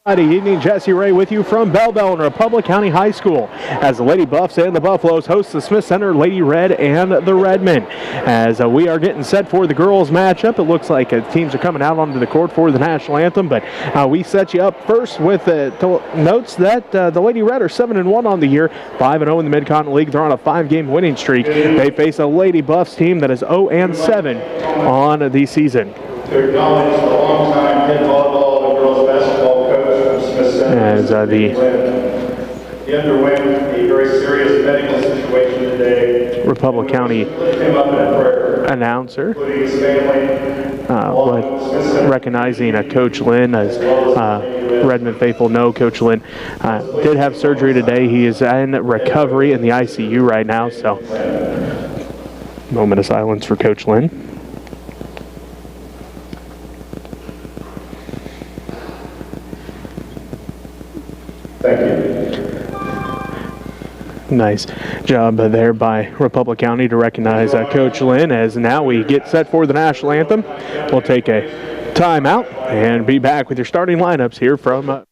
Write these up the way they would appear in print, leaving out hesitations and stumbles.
Friday evening, Jesse Ray with you from Bell and Republic County High School as the Lady Buffs and the Buffaloes host the Smith Center Lady Red and the Redmen. As we are getting set for the girls matchup, it looks like teams are coming out onto the court for the national anthem, but we set you up first with notes that the Lady Red are 7-1 on the year, 5-0 in the Mid-Continent League. They're on a 5-game winning streak. They face a Lady Buffs team that is 0-7 on the season. To acknowledge the long-time head volleyball and girls basketball as he underwent a very serious medical situation today. Republic County announcer recognizing Coach Lynn, as Redmond faithful know Coach Lynn did have surgery today. He is in recovery in the ICU right now, so moment of silence for Coach Lynn. Thank you. Nice job there by Republic County to recognize Coach Lynn. As now we get set for the national anthem. We'll take a timeout and be back with your starting lineups here from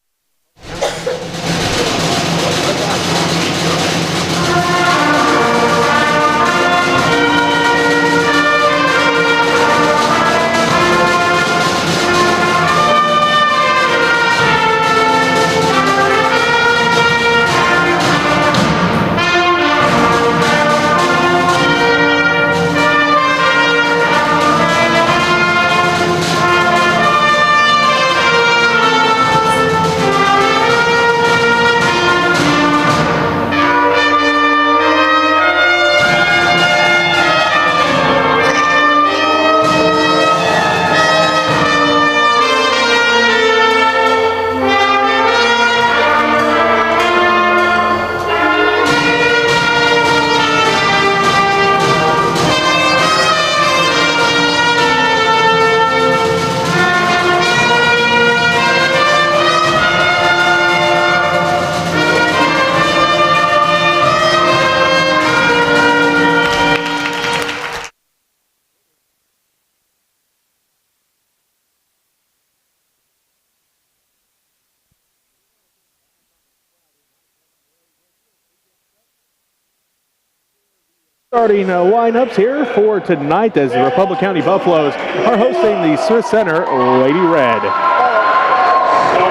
starting lineups here for tonight as the Republic County Buffaloes are hosting the Smith Center Lady Red.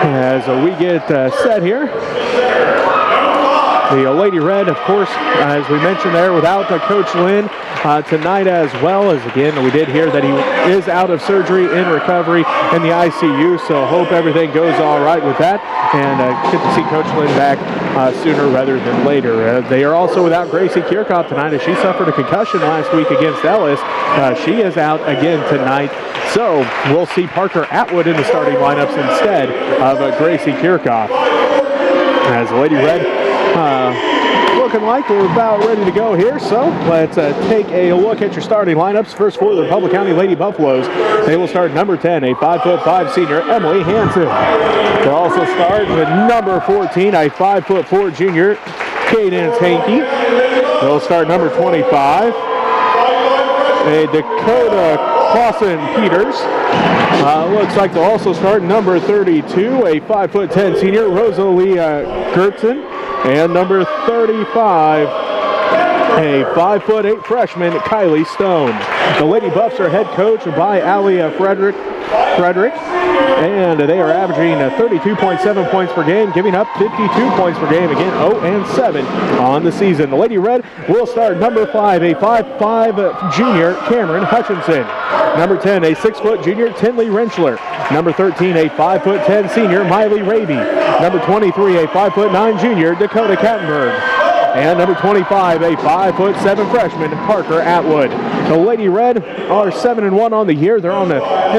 As we get set here, the Lady Red, of course, as we mentioned there, without Coach Lynn tonight, as well as, again, we did hear that he is out of surgery, in recovery in the ICU, so hope everything goes all right with that, and get to see Coach Lynn back sooner rather than later. They are also without Gracie Kirchhoff tonight, as she suffered a concussion last week against Ellis. She is out again tonight, so we'll see Parker Atwood in the starting lineups instead of Gracie Kirchhoff. As Lady Red looking like we're about ready to go here, so let's take a look at your starting lineups. First for the Republic County Lady Buffaloes, they will start number 10, a 5'5" senior, Emily Hansen. They'll also start with number 14, a 5'4" junior, Cadence Hankey. They'll start number 25, a Dakota Clausen-Peters. Looks like they'll also start number 32, a 5'10" senior, Rosalie Gertzen. And number 35, a 5'8" freshman, Kylie Stone. The Lady Buffs are head coached by Allie Frederick, and they are averaging 32.7 points per game, giving up 52 points per game. Again, 0-7 on the season. The Lady Red will start number 5, a 5'5" junior, Cameron Hutchinson. Number 10, a 6' junior, Tinley Renschler. Number 13, a 5'10" senior, Miley Raby. Number 23, a 5'9" junior, Dakota Kattenberg. And number 25, a 5'7" freshman, Parker Atwood. The Lady Red are 7-1 on the year. They're in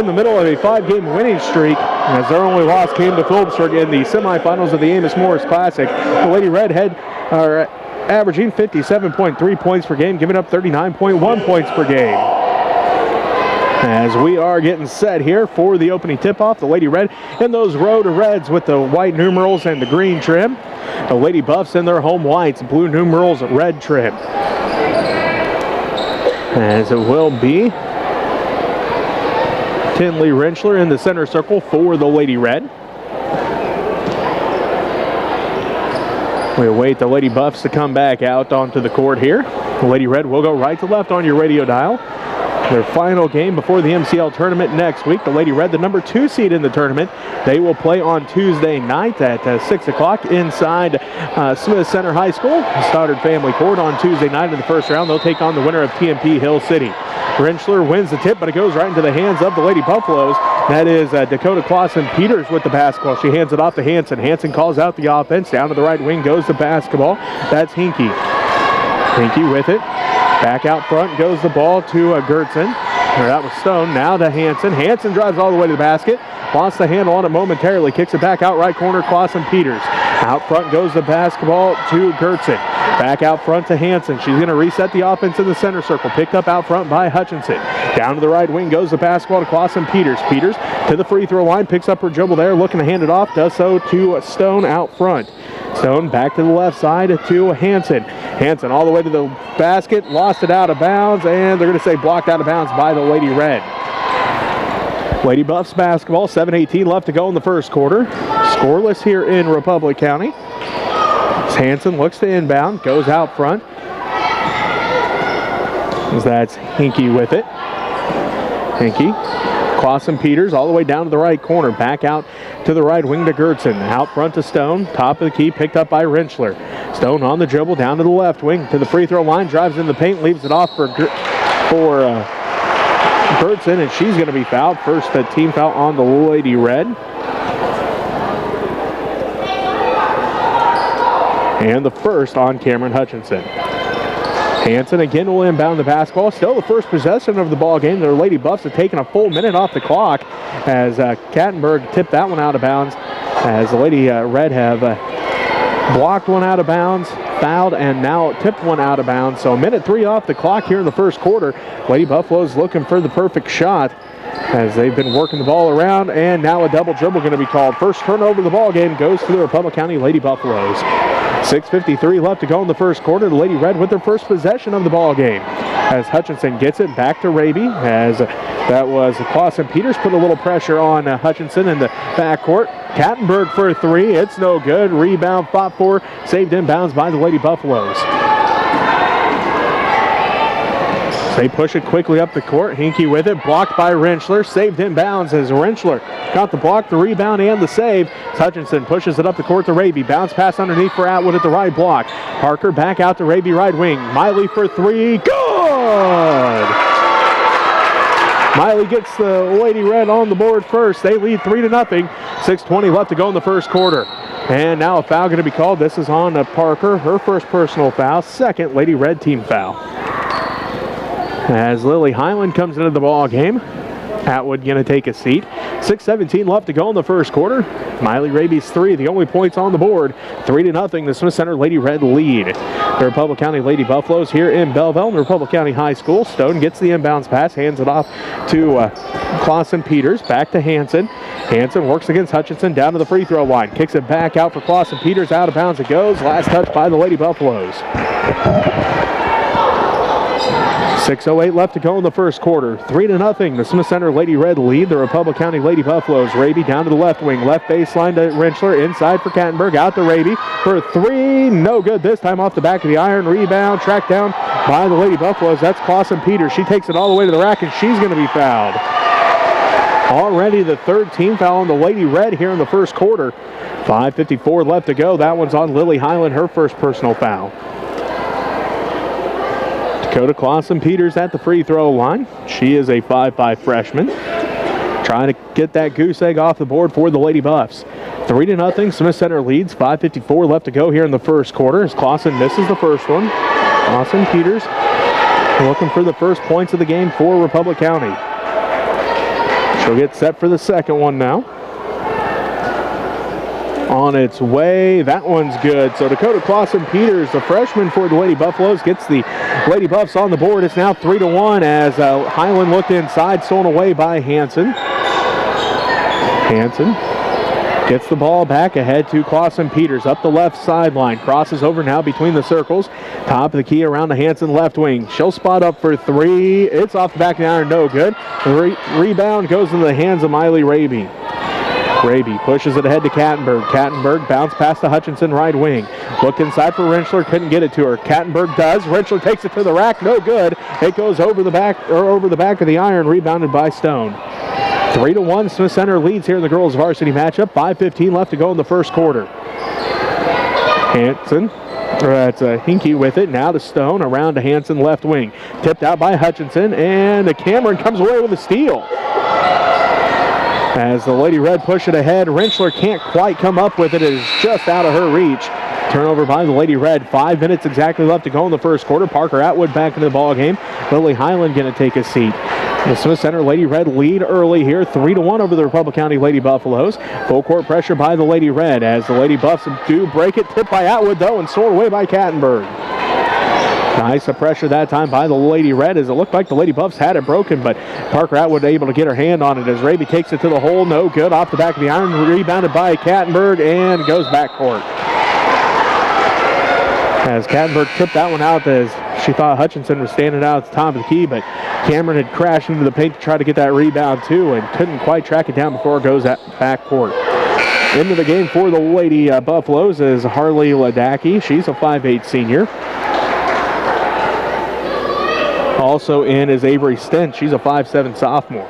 the middle of a 5-game winning streak, as their only loss came to Phillipsburg in the semifinals of the Amos Morris Classic. The Lady Red are averaging 57.3 points per game, giving up 39.1 points per game. As we are getting set here for the opening tip-off, the Lady Red in those road reds with the white numerals and the green trim. The Lady Buffs in their home whites, blue numerals, red trim. As it will be Tinley Renschler in the center circle for the Lady Red. We await the Lady Buffs to come back out onto the court here. The Lady Red will go right to left on your radio dial. Their final game before the MCL tournament next week. The Lady Red, the number 2 seed in the tournament. They will play on Tuesday night at 6 o'clock inside Smith Center High School. Stoddard Family Court on Tuesday night in the first round. They'll take on the winner of TMP Hill City. Rentschler wins the tip, but it goes right into the hands of the Lady Buffaloes. That is Dakota Clausen-Peters with the basketball. She hands it off to Hanson. Hanson calls out the offense. Down to the right wing goes the basketball. That's Hinkie. Hinkie with it. Back out front goes the ball to Gertzen. That was Stone. Now to Hanson. Hanson drives all the way to the basket. Lost the handle on it momentarily. Kicks it back out right corner. Clausen-Peters. Out front goes the basketball to Gertzen. Back out front to Hanson. She's going to reset the offense in the center circle. Picked up out front by Hutchinson. Down to the right wing goes the basketball to Clausen-Peters. Peters to the free throw line. Picks up her dribble there. Looking to hand it off. Does so to Stone out front. Stone back to the left side to Hanson. Hanson all the way to the basket. Lost it out of bounds. And they're going to say blocked out of bounds by the Lady Red. Lady Buffs basketball. 7:18 left to go in the first quarter. Scoreless here in Republic County. Hanson looks to inbound, goes out front. That's Hinkie with it. Hinkie. Clausen-Peters all the way down to the right corner. Back out to the right wing to Gertzen. Out front to Stone. Top of the key picked up by Rentschler. Stone on the dribble down to the left wing to the free throw line. Drives in the paint, leaves it off for Gertzen, and she's going to be fouled. First team foul on the Lady Red. And the first on Cameron Hutchinson. Hanson again will inbound the basketball. Still the first possession of the ball game. The Lady Buffs have taken a full minute off the clock as Kattenberg tipped that one out of bounds. As the Lady Red have blocked one out of bounds, fouled, and now tipped one out of bounds. So minute 3 off the clock here in the first quarter. Lady Buffaloes looking for the perfect shot as they've been working the ball around, and now a double dribble going to be called. First turnover of the ball game goes to the Republic County Lady Buffaloes. 6:53 left to go in the first quarter. The Lady Red with their first possession of the ball game. As Hutchinson gets it back to Raby, as that was Clausen-Peters put a little pressure on Hutchinson in the backcourt. Kattenberg for a 3. It's no good. Rebound fought for, saved inbounds by the Lady Buffaloes. They push it quickly up the court. Hinkie with it, blocked by Rentschler, saved inbounds as Rentschler got the block, the rebound, and the save. Hutchinson pushes it up the court to Raby. Bounce pass underneath for Atwood at the right block. Parker back out to Raby right wing. Miley for 3. Good! Miley gets the Lady Red on the board first. They lead 3-0. 6:20 left to go in the first quarter. And now a foul going to be called. This is on Parker. Her first personal foul. Second Lady Red team foul. As Lily Highland comes into the ball game. Atwood going to take a seat. 6:17 left to go in the first quarter. Miley Raby's 3, the only points on the board. 3-0, the Smith Center Lady Red lead. The Republic County Lady Buffaloes here in Belleville, Republic County High School. Stone gets the inbounds pass, hands it off to Clausen-Peters. Back to Hanson. Hanson works against Hutchinson down to the free throw line. Kicks it back out for Clausen-Peters. Out of bounds it goes. Last touch by the Lady Buffaloes. 6:08 left to go in the first quarter. 3-0, the Smith Center Lady Red lead. The Republic County Lady Buffaloes. Raby down to the left wing. Left baseline to Rentschler. Inside for Kattenberg. Out to Raby for 3. No good this time off the back of the iron. Rebound tracked down by the Lady Buffaloes. That's Clausen-Peters. She takes it all the way to the rack, and she's going to be fouled. Already the third team foul on the Lady Red here in the first quarter. 5:54 left to go. That one's on Lily Highland, her first personal foul. Dakota Clausen-Peters at the free throw line. She is a 5'5" freshman. Trying to get that goose egg off the board for the Lady Buffs. 3-0, Smith Center leads. 5:54 left to go here in the first quarter as Clausen misses the first one. Clausen-Peters looking for the first points of the game for Republic County. She'll get set for the second one now. On its way, that one's good. So Dakota Clausen-Peters, the freshman for the Lady Buffaloes, gets the Lady Buffs on the board. It's now 3-1 as Highland looked inside, stolen away by Hanson. Hanson gets the ball back ahead to Clausen-Peters up the left sideline. Crosses over now between the circles. Top of the key around the Hanson left wing. She'll spot up for 3. It's off the back of the iron, no good. The rebound goes into the hands of Miley Raby. Raby pushes it ahead to Kattenberg. Kattenberg bounce past to Hutchinson, right wing. Looked inside for Rentschler, couldn't get it to her. Kattenberg does. Rentschler takes it to the rack, no good. It goes over the back of the iron, rebounded by Stone. 3-1, Smith Center leads here in the girls' varsity matchup. 5:15 left to go in the first quarter. Hanson, that's Hinkie with it. Now to Stone, around to Hanson, left wing. Tipped out by Hutchinson, and Cameron comes away with a steal. As the Lady Red push it ahead, Rentschler can't quite come up with it. It is just out of her reach. Turnover by the Lady Red. 5 minutes exactly left to go in the first quarter. Parker Atwood back into the ball game. Lily Highland going to take a seat. The Smith Center Lady Red lead early here, 3-1 over the Republic County Lady Buffaloes. Full court pressure by the Lady Red as the Lady Buffs do break it. Tipped by Atwood though and stored away by Kattenberg. Nice pressure that time by the Lady Red as it looked like the Lady Buffs had it broken, but Parker Atwood able to get her hand on it as Raby takes it to the hole. No good. Off the back of the iron. Rebounded by Kattenberg and goes back court. As Kattenberg tipped that one out as she thought Hutchinson was standing out at the top of the key, but Cameron had crashed into the paint to try to get that rebound too and couldn't quite track it down before it goes at back court. Into the game for the Lady Buffaloes is Harley Ladaki. She's a 5'8 senior. Also in is Avery Stent. She's a 5'7 sophomore.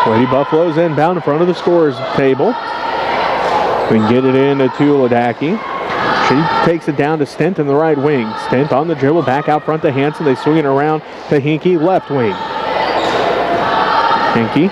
Lady Buffaloes inbound in front of the scorers table. We can get it in to Ladaki. She takes it down to Stent in the right wing. Stent on the dribble, back out front to Hanson. They swing it around to Hinkie, left wing. Hinkie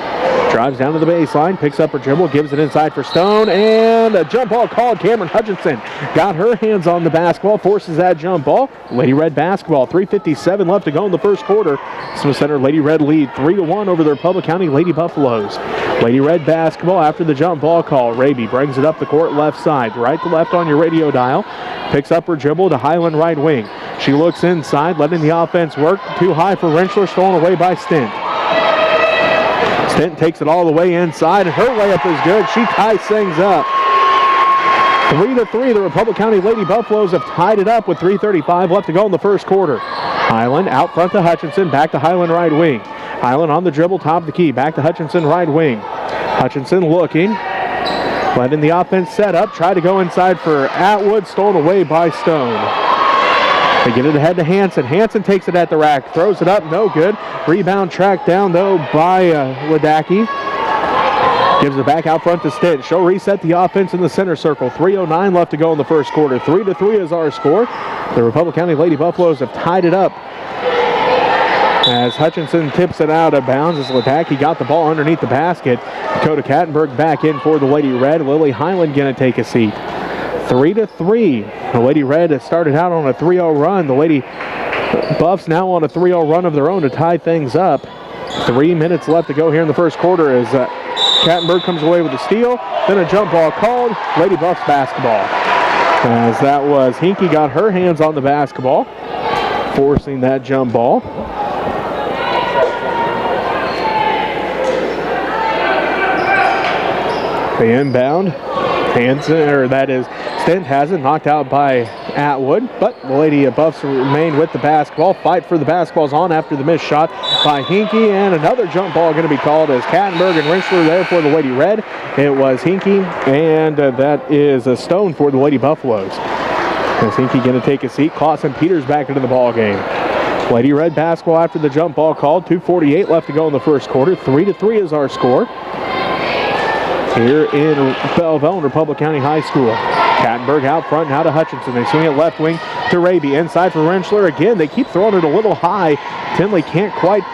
drives down to the baseline, picks up her dribble, gives it inside for Stone, and a jump ball called. Cameron Hutchinson got her hands on the basketball, forces that jump ball. Lady Red basketball, 3:57 left to go in the first quarter. Smith Center Lady Red lead 3-1 over the Republic County Lady Buffaloes. Lady Red basketball after the jump ball call. Raby brings it up the court left side, right to left on your radio dial. Picks up her dribble to Highland right wing. She looks inside, letting the offense work. Too high for Rentschler, stolen away by Stent. Stent takes it all the way inside, and her layup is good. She ties things up. 3-3, the Republic County Lady Buffaloes have tied it up with 3:35 left to go in the first quarter. Highland out front to Hutchinson, back to Highland right wing. Highland on the dribble, top of the key, back to Hutchinson right wing. Hutchinson looking, letting the offense set up, try to go inside for Atwood, stolen away by Stone. They get it ahead to Hanson. Hanson takes it at the rack, throws it up, no good. Rebound tracked down though by Ladaki. Gives it back out front to Stent. She'll reset the offense in the center circle. 3:09 left to go in the first quarter. 3-3 is our score. The Republic County Lady Buffaloes have tied it up as Hutchinson tips it out of bounds as Ladaki got the ball underneath the basket. Dakota Kattenberg back in for the Lady Red. Lily Highland going to take a seat. 3-3. The Lady Red has started out on a 3-0 run. The Lady Buffs now on a 3-0 run of their own to tie things up. 3 minutes left to go here in the first quarter as Kattenberg comes away with a steal. Then a jump ball called. Lady Buffs basketball. As that was Hinkie got her hands on the basketball, forcing that jump ball. The inbound. Hanson, or that is Stent has it, knocked out by Atwood, but the Lady Buffs remain with the basketball. Fight for the basketball's on after the missed shot by Hinkie, and another jump ball going to be called as Kattenberg and Rentschler there for the Lady Red. It was Hinkie, and that is a Stone for the Lady Buffaloes. As Hinkie going to take a seat, Clausen Peters back into the ball game. Lady Red basketball after the jump ball called. 2:48 left to go in the first quarter. 3-3 is our score here in Belleville and Republic County High School. Kattenberg out front, now to Hutchinson. They swing it left wing to Raby. Inside for Rentschler again. They keep throwing it a little high. Tinley can't quite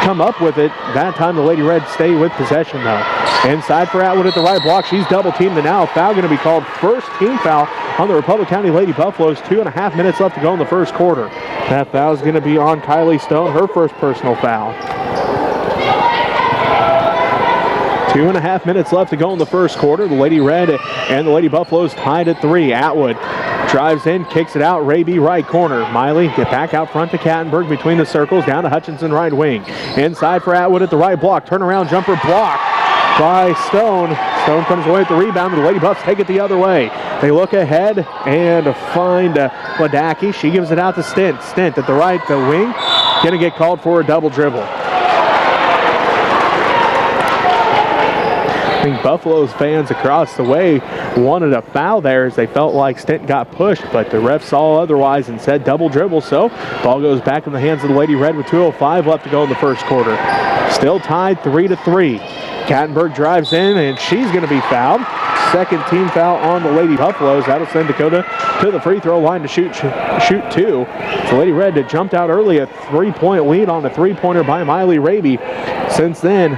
come up with it. That time the Lady Red stay with possession though. Inside for Atwood at the right block. She's double teamed, and now a foul going to be called. First team foul on the Republic County Lady Buffaloes. 2.5 minutes left to go in the first quarter. That foul is going to be on Kylie Stone, her first personal foul. 2.5 minutes left to go in the first quarter. The Lady Red and the Lady Buffaloes tied at 3. Atwood drives in, kicks it out. Raby right corner. Miley get back out front to Kattenberg between the circles, down to Hutchinson right wing. Inside for Atwood at the right block. Turnaround jumper block. by Stone. Stone comes away with the rebound, and the Lady Buffs take it the other way. They look ahead and find Wadaki. She gives it out to Stint. Stint at the right wing. Going to get called for a double dribble. I think Buffalo's fans across the way wanted a foul there as they felt like Stint got pushed, but the ref saw otherwise and said double dribble, so ball goes back in the hands of the Lady Red with 2:05 left to go in the first quarter. Still tied 3-3. Kattenberg drives in, and she's going to be fouled. Second team foul on the Lady Buffaloes. That'll send Dakota to the free throw line to shoot two. The Lady Red had jumped out early, a 3-point lead on a three-pointer by Miley Raby. Since then,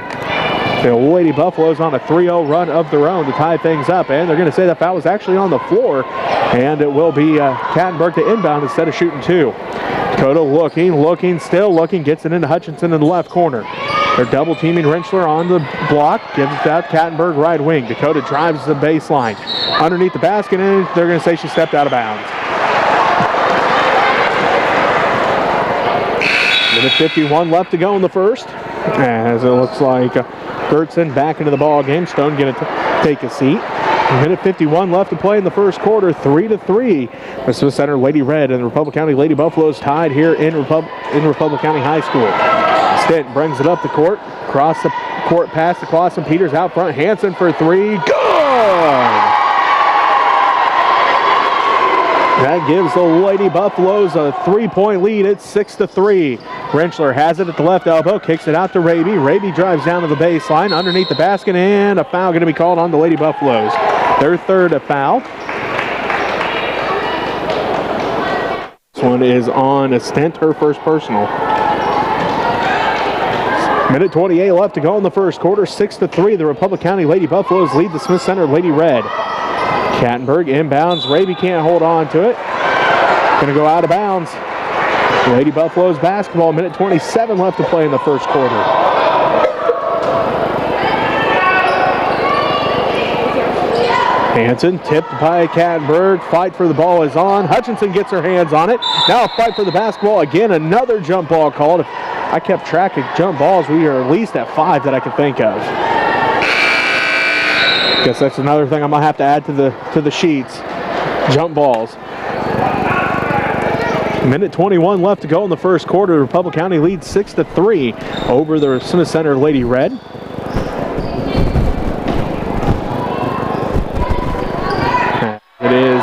the Lady Buffaloes on a 3-0 run of their own to tie things up, and they're going to say that foul was actually on the floor, and it will be Kattenberg to inbound instead of shooting two. Dakota still looking, gets it into Hutchinson in the left corner. They're double teaming Rentschler on the block, gives it out Kattenberg right wing. Dakota drives the baseline. Underneath the basket, and they're going to say she stepped out of bounds. Minute 51 left to go in the first, as it looks like Gertson back into the ball game. Stone going to take a seat. Minute 51 left to play in the first quarter, 3-3. The Smith Center Lady Red and the Republic County Lady Buffaloes tied here in Republic County High School. Stint brings it up the court, across the court pass to Clausen. Peters out front, Hansen for three, good! That gives the Lady Buffaloes a 3-point lead. It's 6-3. Rentschler has it at the left elbow, kicks it out to Raby. Raby drives down to the baseline, underneath the basket, and a foul going to be called on the Lady Buffaloes. Their third foul. This one is on Stint, her first personal. Minute 28 left to go in the first quarter, 6-3. The Republic County Lady Buffaloes lead the Smith Center Lady Red. Kattenberg inbounds. Raby can't hold on to it. Going to go out of bounds. Lady Buffaloes basketball. Minute 27 left to play in the first quarter. Hansen tipped by Kattenberg. Fight for the ball is on. Hutchinson gets her hands on it. Now a fight for the basketball again. Another jump ball called. If I kept track of jump balls, we are at least at 5 that I can think of. Guess that's another thing I'm gonna have to add to the sheets. Jump balls. Minute 21 left to go in the first quarter. Republic County leads 6-3 over the Smith Center Lady Red. It is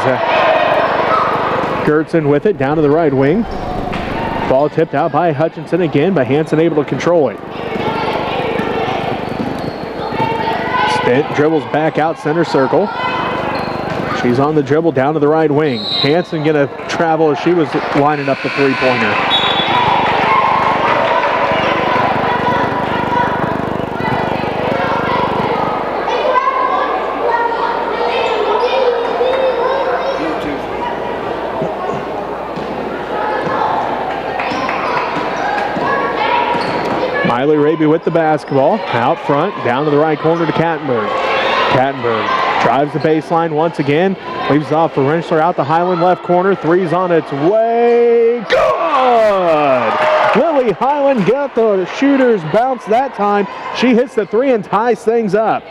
Gertson with it down to the right wing. Ball tipped out by Hutchinson again, but Hansen able to control it. Stint dribbles back out center circle. She's on the dribble down to the right wing. Hansen gonna travel as she was lining up the three-pointer. Miley Raby with the basketball. Out front, down to the right corner to Kattenberg. Kattenberg drives the baseline once again. Leaves off for Rentschler out the Highland left corner. Three's on its way. Good! Lily Highland got the shooter's bounce that time. She hits the three and ties things up.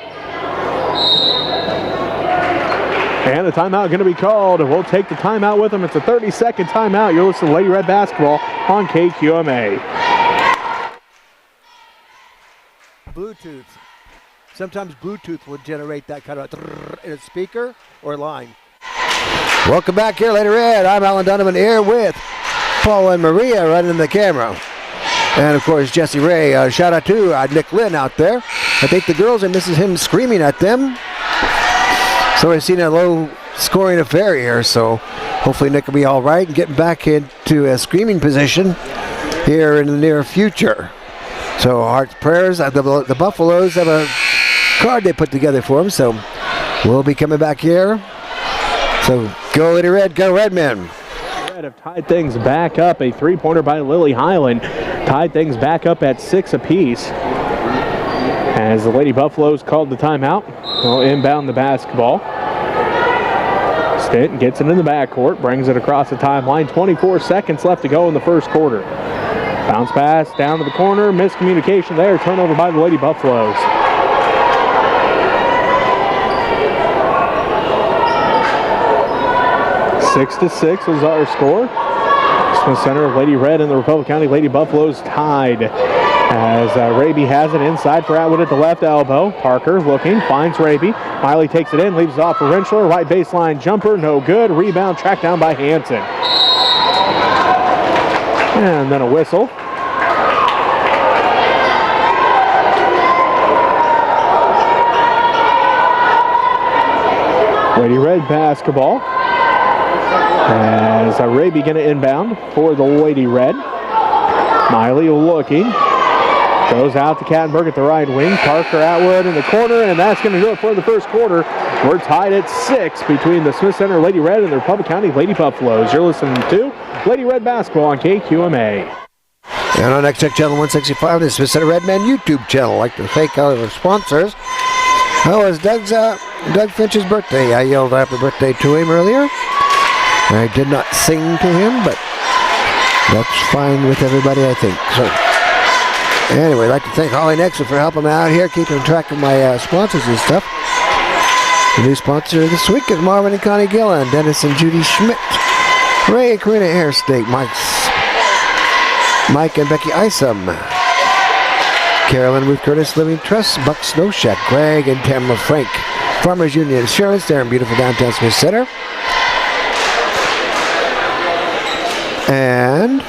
And the timeout going to be called. We'll take the timeout with them. It's a 30-second timeout. You're listening to Lady Red Basketball on KQMA. Bluetooth. Sometimes Bluetooth will generate that kind of in a speaker or line. Welcome back here, Lady Red. I'm Alan Donovan here with Paul and Maria running the camera. And of course, Jesse Ray. Shout out to Nick Lynn out there. I think the girls are missing him screaming at them. So we've seen a low scoring affair here. So hopefully Nick will be all right and getting back into a screaming position here in the near future. So hearts, prayers. The Buffaloes have a card they put together for them. So we'll be coming back here. So go Lady Red, go Redmen. Red have tied things back up. A three-pointer by Lily Highland tied things back up at 6 apiece. As the Lady Buffaloes called the timeout, they'll inbound the basketball. Stint gets it in the backcourt, brings it across the timeline. 24 seconds left to go in the first quarter. Bounce pass down to the corner, miscommunication there, turnover by the Lady Buffaloes. 6-6 was our score. Smith Center, Lady Red, and the Republic County Lady Buffaloes tied. As Raby has it inside for Atwood at the left elbow. Parker looking, finds Raby. Miley takes it in, leaves it off for Rentschler. Right baseline jumper, no good. Rebound tracked down by Hanson. And then a whistle. Lady Red basketball. As Raby going to inbound for the Lady Red. Miley looking. Goes out to Kattenberg at the right wing. Parker Atwood in the corner, and that's going to do it for the first quarter. We're tied at 6 between the Smith Center Lady Red and the Republic County Lady Buffaloes. You're listening to Lady Red Basketball on KQMA. And on Next Tech Channel 165, the Smith Center Redman YouTube channel. I'd like to thank all of our sponsors. Oh, it's Doug Finch's birthday. I yelled happy birthday to him earlier. I did not sing to him, but that's fine with everybody, I think. So, anyway, I'd like to thank Holly Nexon for helping me out here, keeping track of my sponsors and stuff. The new sponsor this week is Marvin and Connie Gillen, Dennis and Judy Schmidt, Ray and Karina Airstate, Mike and Becky Isom, Carolyn Ruth Curtis Living Trust, Buck Snow Shack, Greg and Tamara Frank, Farmers Union, Sharon's there in beautiful downtown Smith Center. And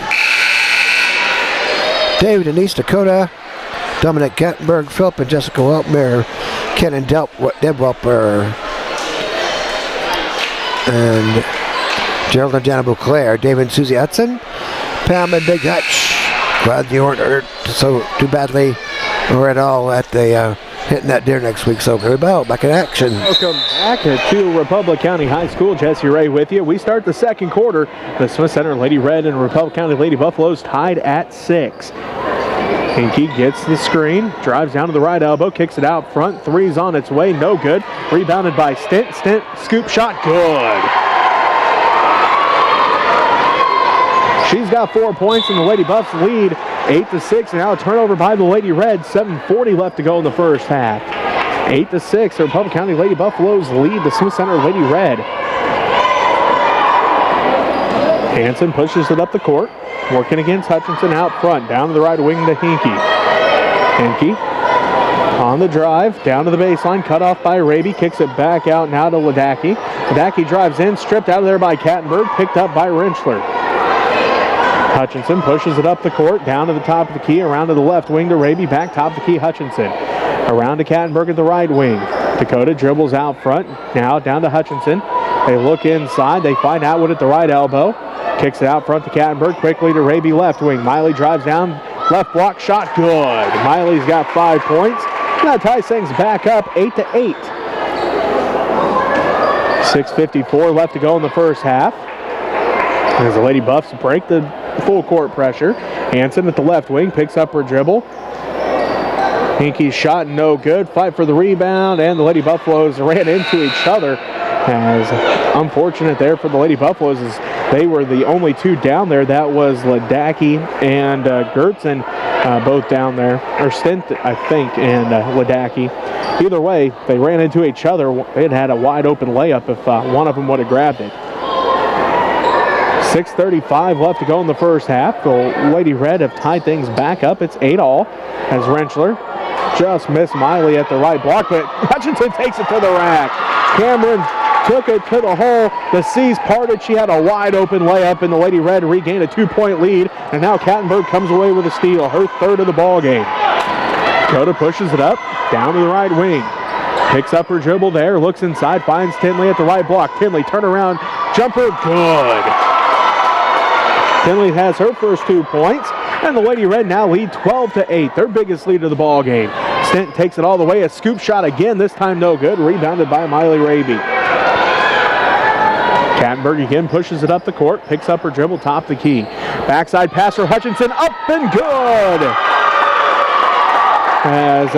Dave, Denise, Dakota, Dominic Kattenberg, Philip and Jessica Weltmer, Ken and Deb Welper, and Gerald and Jana Beauclair, Dave and Susie Hudson, Pam and Big Hutch. Glad you weren't hurt so too badly or at all at the hitting that deer next week. So here we go, back in action. Welcome back to Republic County High School. Jesse Ray with you. We start the second quarter. The Smith Center Lady Red and Republic County Lady Buffaloes tied at 6. Hinkie gets the screen, drives down to the right elbow, kicks it out front. Three's on its way, no good. Rebounded by Stint. Stint, scoop shot, good. She's got 4 points, and the Lady Buffs lead 8-6. Now a turnover by the Lady Red. 7:40 left to go in the first half. 8-6. The Republic County Lady Buffaloes lead the Smith Center Lady Red. Hanson pushes it up the court, working against Hutchinson out front, down to the right wing to Hinkie. Hinkie on the drive, down to the baseline, cut off by Raby, kicks it back out now to Ledecky. Ledecky drives in, stripped out of there by Kattenberg, picked up by Rentschler. Hutchinson pushes it up the court, down to the top of the key, around to the left wing to Raby, back top of the key, Hutchinson. Around to Kattenberg at the right wing. Dakota dribbles out front, now down to Hutchinson. They look inside, they find Atwood at the right elbow. Kicks it out front to Kattenberg, quickly to Raby left wing. Miley drives down, left block shot, good. Miley's got 5 points. That ties things back up 8-8. 6:54 left to go in the first half. As the Lady Buffs break the full court pressure. Hanson at the left wing picks up her dribble. Hinkie's shot no good. Fight for the rebound, and the Lady Buffaloes ran into each other. As unfortunate there for the Lady Buffaloes is they were the only two down there. That was Ledecky and Gertzen both down there. Or Stint, I think, and Ledecky. Either way, they ran into each other. They had a wide open layup if one of them would have grabbed it. 6:35 left to go in the first half. The Lady Red have tied things back up. It's 8-all as Rentschler just missed Miley at the right block, but Hutchinson takes it to the rack. Cameron took it to the hole. The C's parted. She had a wide open layup, and the Lady Red regained a 2-point lead, and now Kattenberg comes away with a steal, her third of the ball game. Dakota pushes it up, down to the right wing. Picks up her dribble there, looks inside, finds Tinley at the right block. Tinley, turnaround, jumper, good. Tinley has her first 2 points, and the Lady Red now lead 12-8, their biggest lead of the ball game. Stint takes it all the way, a scoop shot again, this time no good, rebounded by Miley Raby. Kattenberg again pushes it up the court, picks up her dribble, top the key. Backside pass for Hutchinson, up and good! As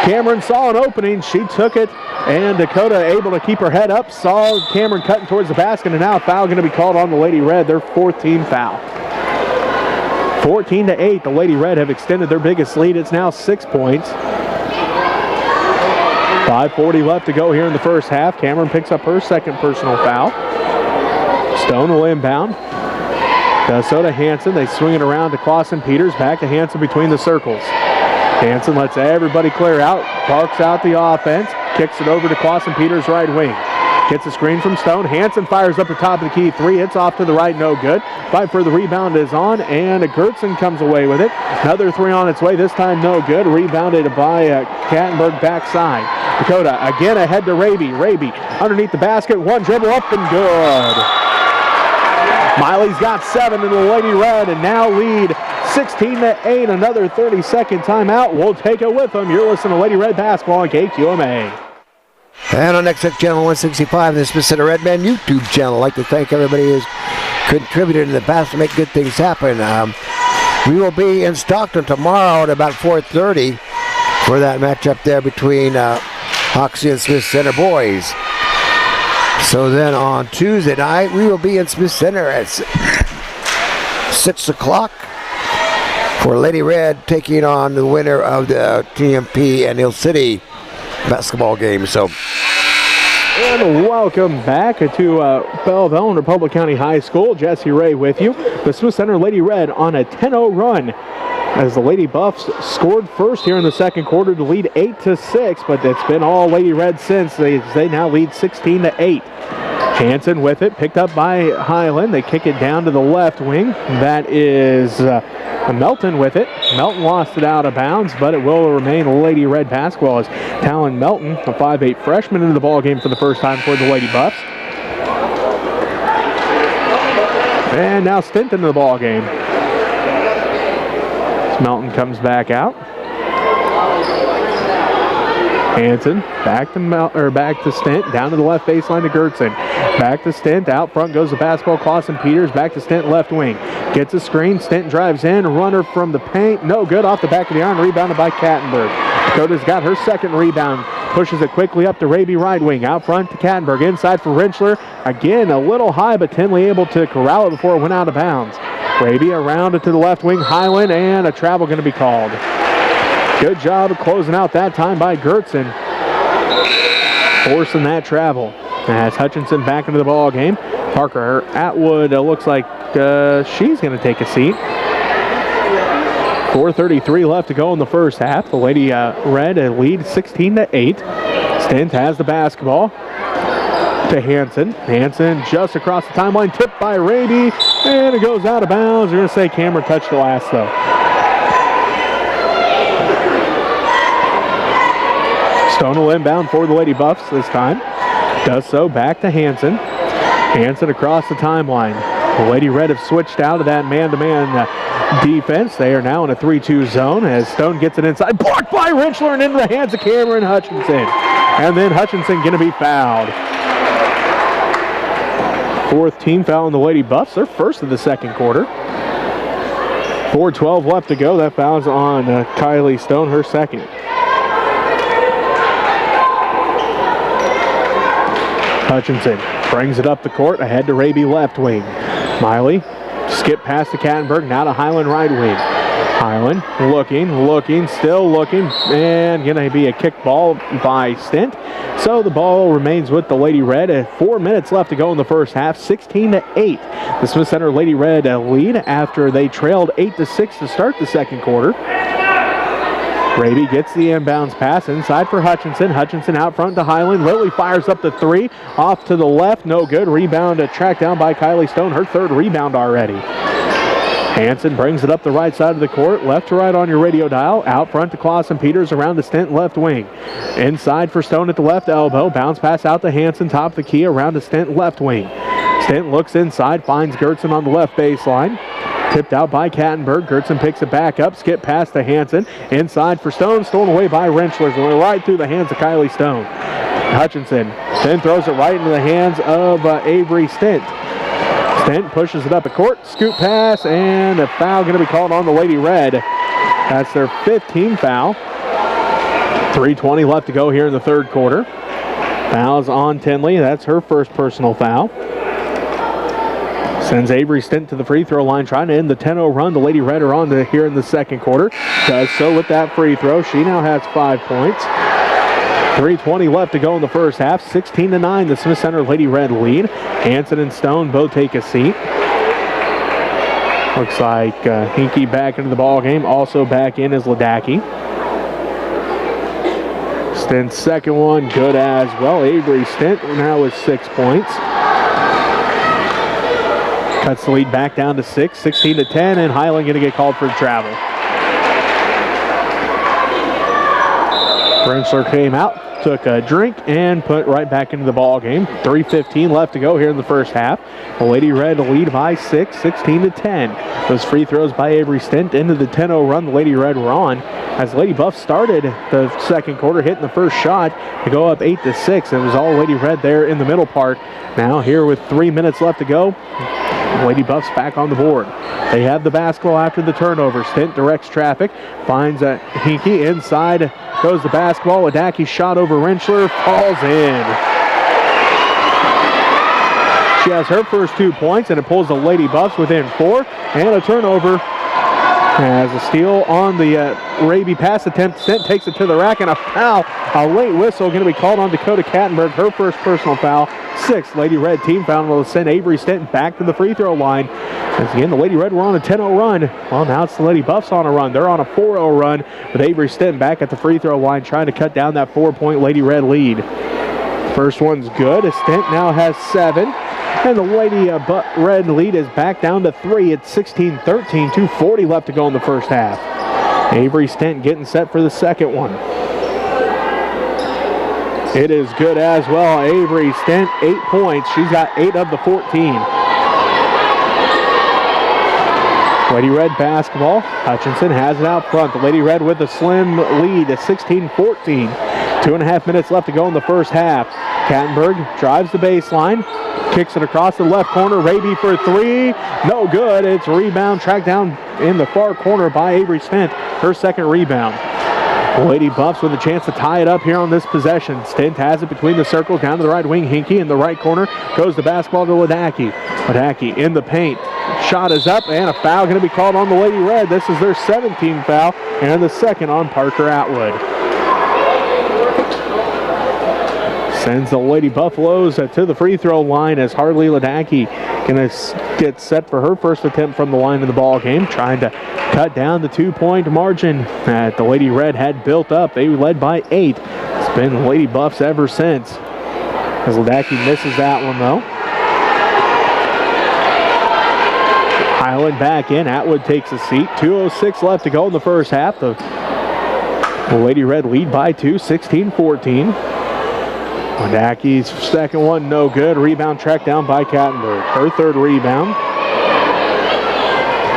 Cameron saw an opening, she took it, and Dakota able to keep her head up, saw Cameron cutting towards the basket, and now a foul going to be called on the Lady Red, their fourth team foul. 14-8, the Lady Red have extended their biggest lead. It's now 6 points. 5:40 left to go here in the first half. Cameron picks up her second personal foul. Stone will inbound. Does so to Hanson. They swing it around to Clausen Peters. Back to Hanson between the circles. Hanson lets everybody clear out. Parks out the offense. Kicks it over to Clausen Peters' right wing. Gets a screen from Stone. Hanson fires up the top of the key three. It's off to the right, no good. Fight for the rebound is on, and Gertson comes away with it. Another three on its way, this time no good. Rebounded by Kattenberg backside. Dakota again ahead to Raby. Raby underneath the basket, one dribble up and good. Miley's got 7 in the Lady Red and now lead 16-8. Another 30-second timeout. We'll take it with them. You're listening to Lady Red Basketball on KQMA. And on Next Channel 165, the Smith Center Redman YouTube channel. I'd like to thank everybody who's contributed in the past to make good things happen. We will be in Stockton tomorrow at about 4:30 for that matchup there between Hoxie and Smith Center boys. So then on Tuesday night, we will be in Smith Center at 6 o'clock for Lady Red taking on the winner of the TMP and Hill City basketball game. So, and welcome back to Belleville and Republic County High School. Jesse Ray with you. The Smith Center Lady Red on a 10-0 run as the Lady Buffs scored first here in the second quarter to lead 8-6, but it's been all Lady Red since. They now lead 16-8. Hanson with it, picked up by Highland. They kick it down to the left wing. That is Melton with it. Melton lost it out of bounds, but it will remain Lady Red basketball as Talon Melton, a 5'8 freshman, into the ball game for the first time for the Lady Buffs. And now Stinton into the ball game. Melton comes back out. Hanson back to Stent, down to the left baseline to Gertson. Back to Stent, out front goes the basketball. Clausen Peters back to Stent, left wing. Gets a screen, Stent drives in, runner from the paint, no good, off the back of the iron, rebounded by Kattenberg. Dakota's got her second rebound, pushes it quickly up to Raby, right wing, out front to Kattenberg, inside for Rentschler. Again, a little high, but Tinley able to corral it before it went out of bounds. Raby around it to the left wing, Highland, and a travel going to be called. Good job of closing out that time by Gertson, forcing that travel. As Hutchinson back into the ball game. Parker Atwood looks like she's going to take a seat. 4:33 left to go in the first half. The Lady Red lead 16-8. Stent has the basketball to Hanson. Hanson just across the timeline, tipped by Raby, and it goes out of bounds. They're going to say camera touched glass though. Stone will inbound for the Lady Buffs this time. Does so back to Hanson. Hanson across the timeline. The Lady Red have switched out of that man-to-man defense. They are now in a 3-2 zone as Stone gets it inside. Blocked by Rentschler and into the hands of Cameron Hutchinson. And then Hutchinson going to be fouled. Fourth team foul on the Lady Buffs. Their first of the second quarter. 4:12 left to go. That foul's on Kylie Stone, her second. Hutchinson brings it up the court, ahead to Raby left wing. Miley, skip past to Kattenberg, now to Highland right wing. Highland looking, still looking, and going to be a kick ball by Stent. So the ball remains with the Lady Red. 4 minutes left to go in the first half, 16-8. The Smith Center Lady Red lead after they trailed 8-6 to start the second quarter. Raby gets the inbounds pass inside for Hutchinson. Hutchinson out front to Highland. Lilly fires up the three. Off to the left. No good. Rebound tracked down by Kylie Stone. Her third rebound already. Hanson brings it up the right side of the court. Left to right on your radio dial. Out front to Clausen Peters around the Stent left wing. Inside for Stone at the left elbow. Bounce pass out to Hanson. Top of the key around the Stent left wing. Stent looks inside. Finds Gertson on the left baseline. Tipped out by Kattenberg. Gertson picks it back up. Skip past to Hanson. Inside for Stone. Stolen away by Rentschler. Going right through the hands of Kylie Stone. Hutchinson then throws it right into the hands of Avery Stent. Stent pushes it up the court. Scoop pass. And a foul going to be called on the Lady Red. That's their 15th foul. 3:20 left to go here in the third quarter. Fouls on Tinley. That's her first personal foul. Sends Avery Stent to the free throw line, trying to end the 10-0 run. The Lady Red are on to here in the second quarter. Does so with that free throw. She now has 5 points. 3:20 left to go in the first half. 16-9, the Smith Center Lady Red lead. Hanson and Stone both take a seat. Looks like Hinkey back into the ball game. Also back in is Ledecky. Stent's second one, good as well. Avery Stent now with 6 points. Cuts the lead back down to 6, 16-10, and Highland going to get called for travel. Rensler came out, took a drink, and put right back into the ball game. 3:15 left to go here in the first half. The Lady Red lead by 6, 16-10. Those free throws by Avery Stent into the 10-0 run the Lady Red were on. As Lady Buff started the second quarter, hitting the first shot to go up 8-6. It was all Lady Red there in the middle part. Now here with 3 minutes left to go, Lady Buff's back on the board. They have the basketball after the turnover. Stent directs traffic, finds Hinkey. Inside goes the basketball. Ledecky shot over Rensler, falls in. She has her first 2 points, and it pulls the Lady Buffs within 4, and a turnover. As a steal on the Raby pass attempt, Stent takes it to the rack, and a foul. A late whistle going to be called on Dakota Kattenberg, her first personal foul. 6th Lady Red team foul will send Avery Stent back to the free throw line. As again, the Lady Red were on a 10-0 run. Well, now it's the Lady Buffs on a run. They're on a 4-0 run with Avery Stent back at the free throw line trying to cut down that 4-point Lady Red lead. First one's good. Stent now has 7. And the Lady Red lead is back down to 3 at 16-13. 2:40 left to go in the first half. Avery Stent getting set for the second one. It is good as well. Avery Stent, 8 points. She's got 8 of the 14. Lady Red basketball. Hutchinson has it out front. The Lady Red with a slim lead at 16-14. 2.5 minutes left to go in the first half. Kattenberg drives the baseline. Kicks it across the left corner. Raby for 3. No good. It's a rebound tracked down in the far corner by Avery Stent. Her second rebound. Lady Buffs with a chance to tie it up here on this possession. Stent has it between the circles down to the right wing. Hinkey in the right corner. Goes the basketball to Ledecky. Ledecky in the paint. Shot is up, and a foul going to be called on the Lady Red. This is their 17th foul and the second on Parker Atwood. Sends the Lady Buffaloes to the free throw line as Harley Ledecky going to get set for her first attempt from the line of the ball game, trying to cut down the 2-point margin that the Lady Red had built up. They led by 8. It's been Lady Buffs ever since. As Ledecky misses that one though. Highland back in. Atwood takes a seat. 2:06 left to go in the first half. The Lady Red lead by 2, 16-14. Ledecky's second one, no good. Rebound tracked down by Kattenberg. Her third rebound.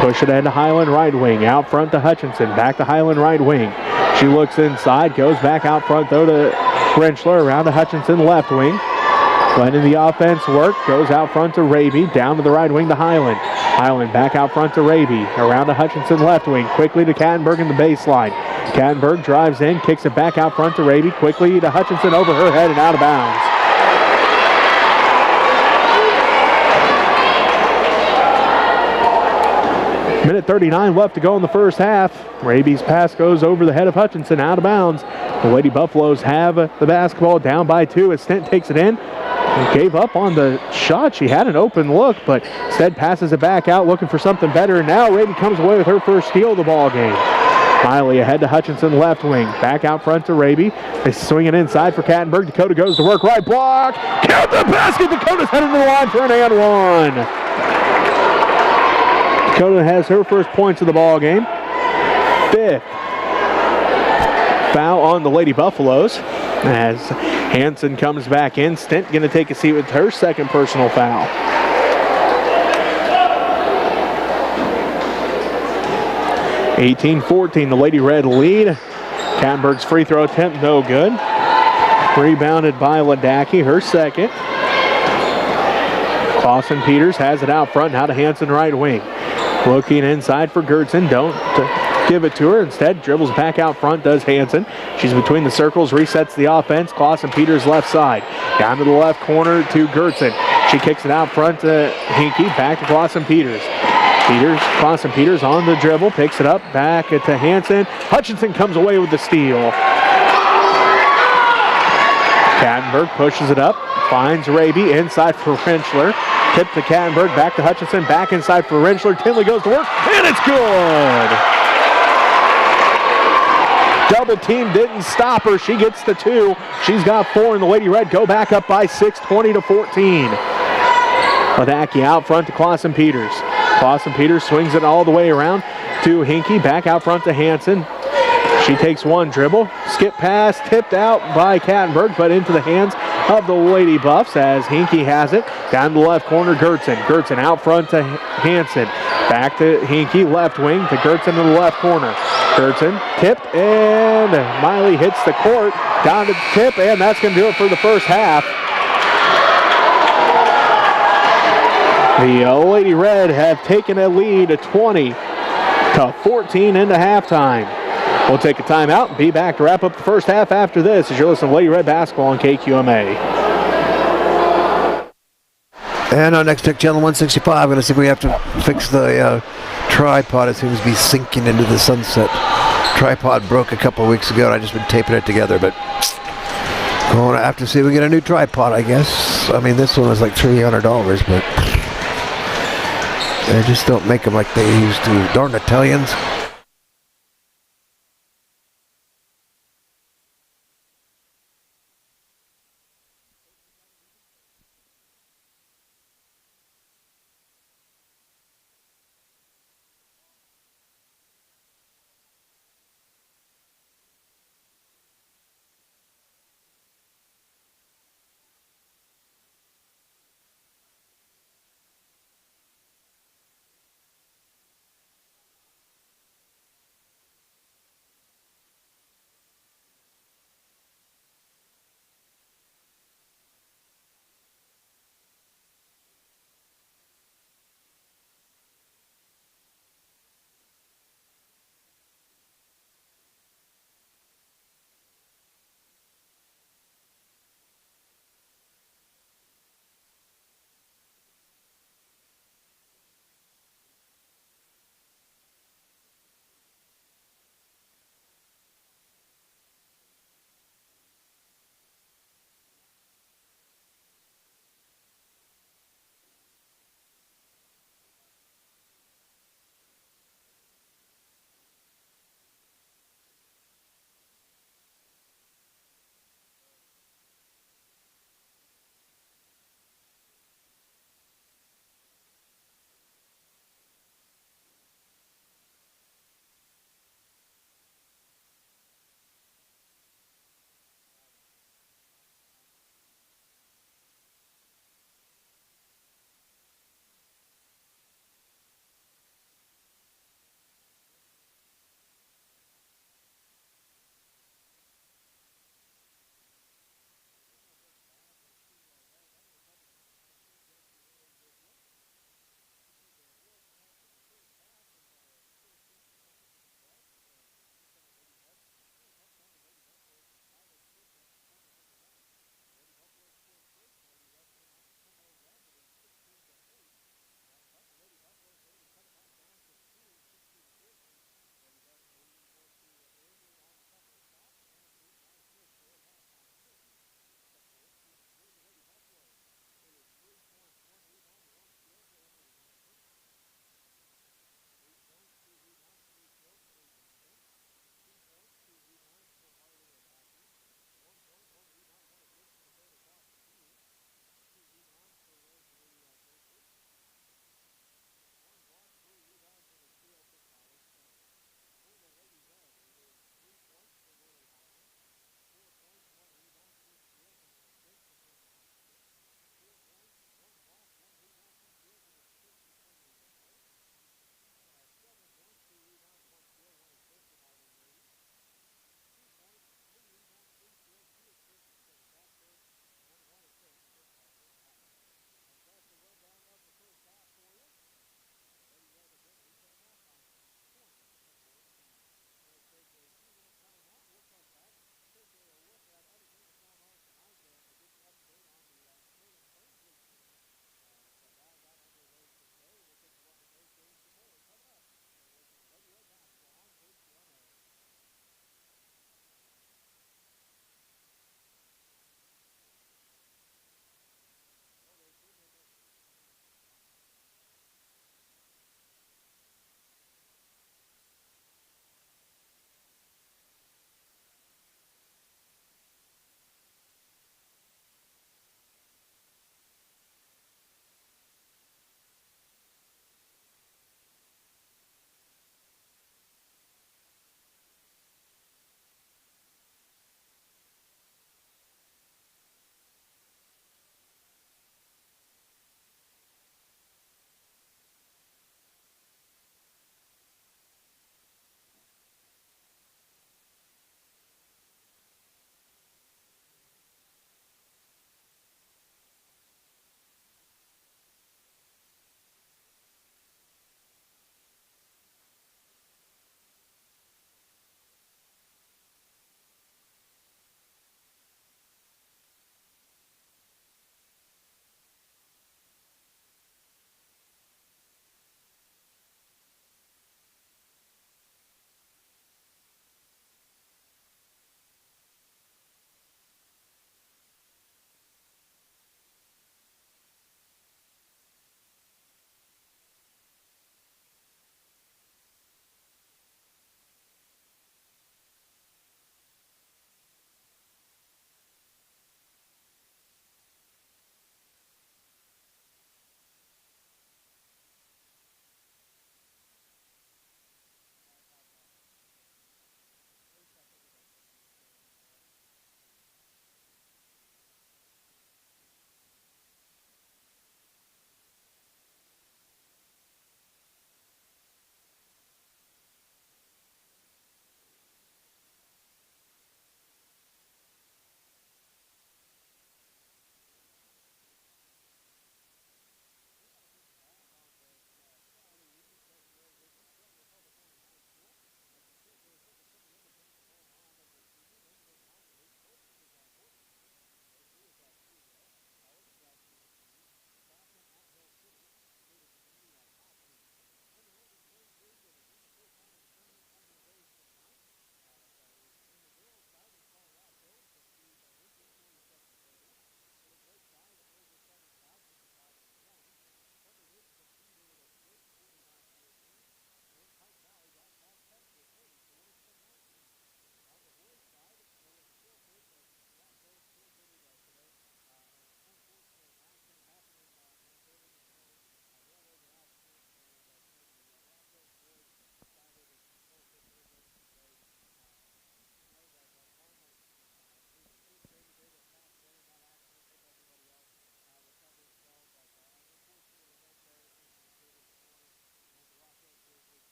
Push it ahead to Highland right wing. Out front to Hutchinson. Back to Highland right wing. She looks inside. Goes back out front though to Rensler. Around to Hutchinson left wing. Letting the offense work. Goes out front to Raby. Down to the right wing to Highland. Highland back out front to Raby. Around to Hutchinson left wing. Quickly to Kattenberg in the baseline. Kattenberg drives in, kicks it back out front to Raby. Quickly to Hutchinson over her head and out of bounds. Minute 39 left to go in the first half. Raby's pass goes over the head of Hutchinson, out of bounds. The Lady Buffaloes have the basketball down by 2 as Stent takes it in. And gave up on the shot. She had an open look, but instead passes it back out looking for something better. And now Raby comes away with her first steal of the ball game. Miley ahead to Hutchinson left wing. Back out front to Raby. They swing it inside for Kattenberg. Dakota goes to work right block. Count the basket. Dakota's headed to the line for an and one. Dakota has her first points of the ball game. 5th foul on the Lady Buffaloes as Hanson comes back in. Stent going to take a seat with her second personal foul. (18-14), the Lady Red lead. Kattenberg's free throw attempt, no good. Rebounded by Ledecky, her second. Clausen Peters has it out front, now to Hanson right wing. Looking inside for Gertzen, don't give it to her. Instead, dribbles back out front, does Hanson. She's between the circles, resets the offense. Clausen Peters left side. Down to the left corner to Gertzen. She kicks it out front to Hinkey, back to Clausen Peters. Clausen Peters on the dribble, picks it up, back to Hanson. Hutchinson comes away with the steal. Kattenberg pushes it up, finds Raby inside for Rentschler. Tip to Kattenberg, back to Hutchinson, back inside for Rentschler. Tinley goes to work, and it's good! Double team didn't stop her. She gets the 2. She's got 4, and the Lady Red go back up by 6, 20-14. Ladaki out front to Clausen Peters. Clausen Peters swings it all the way around to Hinkie, back out front to Hansen. She takes one dribble, skip pass, tipped out by Kattenberg, but into the hands of the Lady Buffs as Hinkie has it. Down the left corner, Gertzen. Gertzen out front to Hansen. Back to Hinkie, left wing to Gertzen in the left corner. Gertzen tipped, and Miley hits the court. Down to the tip, and that's going to do it for the first half. The Lady Red have taken a lead of 20-14 into halftime. We'll take a timeout and be back to wrap up the first half after this as you're listening to Lady Red Basketball on KQMA. And our next check, channel 165. I'm going to see if we have to fix the tripod. It seems to be sinking into the sunset. Tripod broke a couple of weeks ago, and I've just been taping it together, but going to have to see if we get a new tripod, I guess. I mean, this one was like $300, but they just don't make them like they used to. Darn Italians.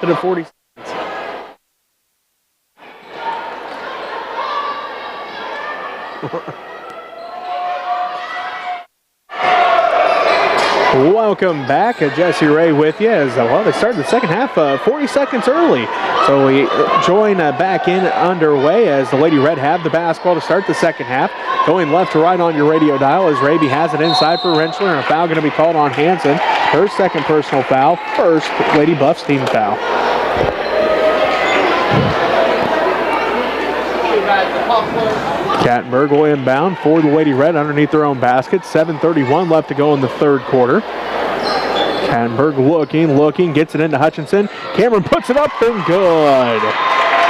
to 40 seconds. Welcome back. Jesse Ray with you as well. They started the second half 40 seconds early. So we join back in underway as the Lady Red have the basketball to start the second half. Going left to right on your radio dial as Raby has it inside for Rentschler, and a foul going to be called on Hanson. Her second personal foul, first Lady Buffs team foul. Kattenberg will inbound for the Lady Red underneath their own basket. 7:31 left to go in the third quarter. Kattenberg looking, gets it into Hutchinson. Cameron puts it up and good.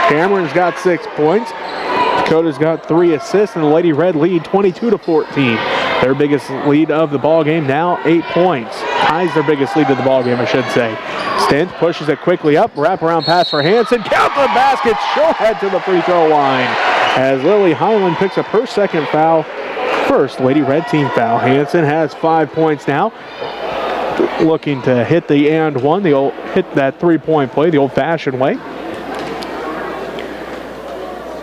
Cameron's got 6 points. Dakota's got 3 assists, and the Lady Red lead 22-14. Their biggest lead of the ball game now 8 points. Ties their biggest lead of the ball game, I should say. Stint pushes it quickly up. Wraparound pass for Hanson. Count the basket. She'll head to the free throw line as Lily Highland picks up her second foul. First Lady Red team foul. Hanson has 5 points now. Looking to hit the and one. They'll hit that three-point play the old-fashioned way.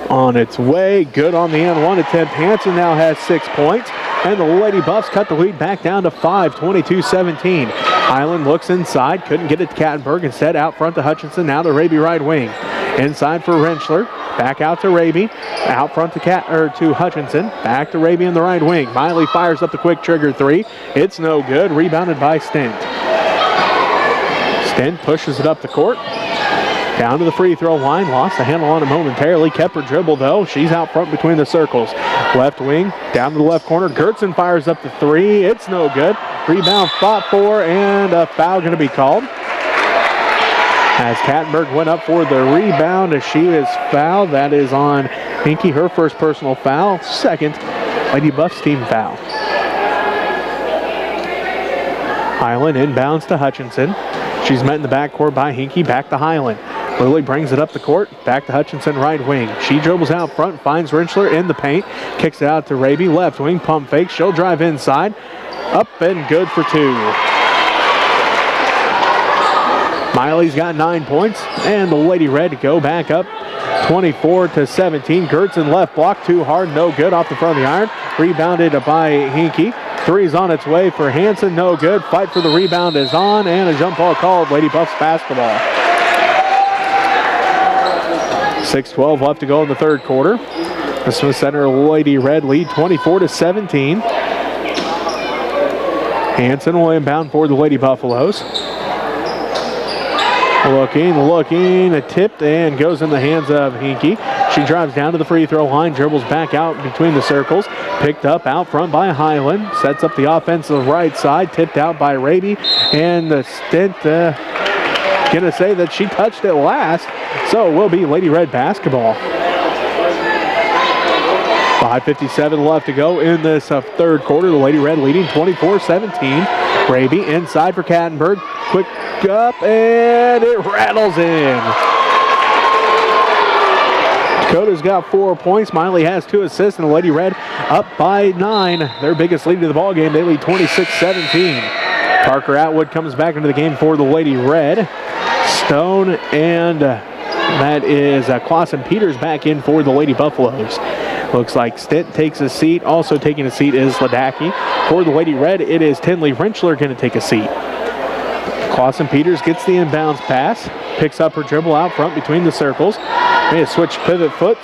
On its way. Good on the and one attempt. Hanson now has 6 points. And the Lady Buffs cut the lead back down to 5, 22-17. Highland looks inside. Couldn't get it to Kattenberg. Instead out front to Hutchinson. Now to Raby right wing. Inside for Rentschler. Back out to Raby. Out front to Hutchinson. Back to Raby in the right wing. Miley fires up the quick trigger three. It's no good. Rebounded by Stint. Stint pushes it up the court. Down to the free throw line. Lost the handle on it momentarily. Kept her dribble though. She's out front between the circles. Left wing. Down to the left corner. Gertzen fires up the three. It's no good. Rebound fought for, and a foul going to be called. As Kattenberg went up for the rebound as she is fouled. That is on Hinkie, her first personal foul. Second Lady Buffs team foul. Highland inbounds to Hutchinson. She's met in the backcourt by Hinkie. Back to Highland. Lily brings it up the court. Back to Hutchinson right wing. She dribbles out front. Finds Rentschler in the paint. Kicks it out to Raby. Left wing pump fake. She'll drive inside. Up and good for two. Miley's got 9 points, and the Lady Red go back up 24-17. Gertzen left block too hard, no good off the front of the iron. Rebounded by Hinkie. Three's on its way for Hanson, no good. Fight for the rebound is on, and a jump ball called. Lady Buffs basketball. 6:12 left to go in the third quarter. The Smith Center Lady Red lead 24-17. Hanson will inbound for the Lady Buffaloes. Looking, tipped and goes in the hands of Hinkie. She drives down to the free throw line, dribbles back out between the circles. Picked up out front by Highland. Sets up the offensive right side, tipped out by Raby. And the Stint gonna say that she touched it last. So it will be Lady Red basketball. 5:57 left to go in this third quarter. The Lady Red leading 24-17. Raby inside for Kattenberg. Quick up, and it rattles in. Dakota's got 4 points. Miley has 2 assists, and the Lady Red up by 9. Their biggest lead of the ball game. They lead 26-17. Parker Atwood comes back into the game for the Lady Red. Stone and that is Clausen Peters back in for the Lady Buffaloes. Looks like Stint takes a seat. Also taking a seat is Ladaki. For the Lady Red, it is Tinley Rentschler going to take a seat. Clausen Peters gets the inbounds pass. Picks up her dribble out front between the circles. May have switched pivot feet,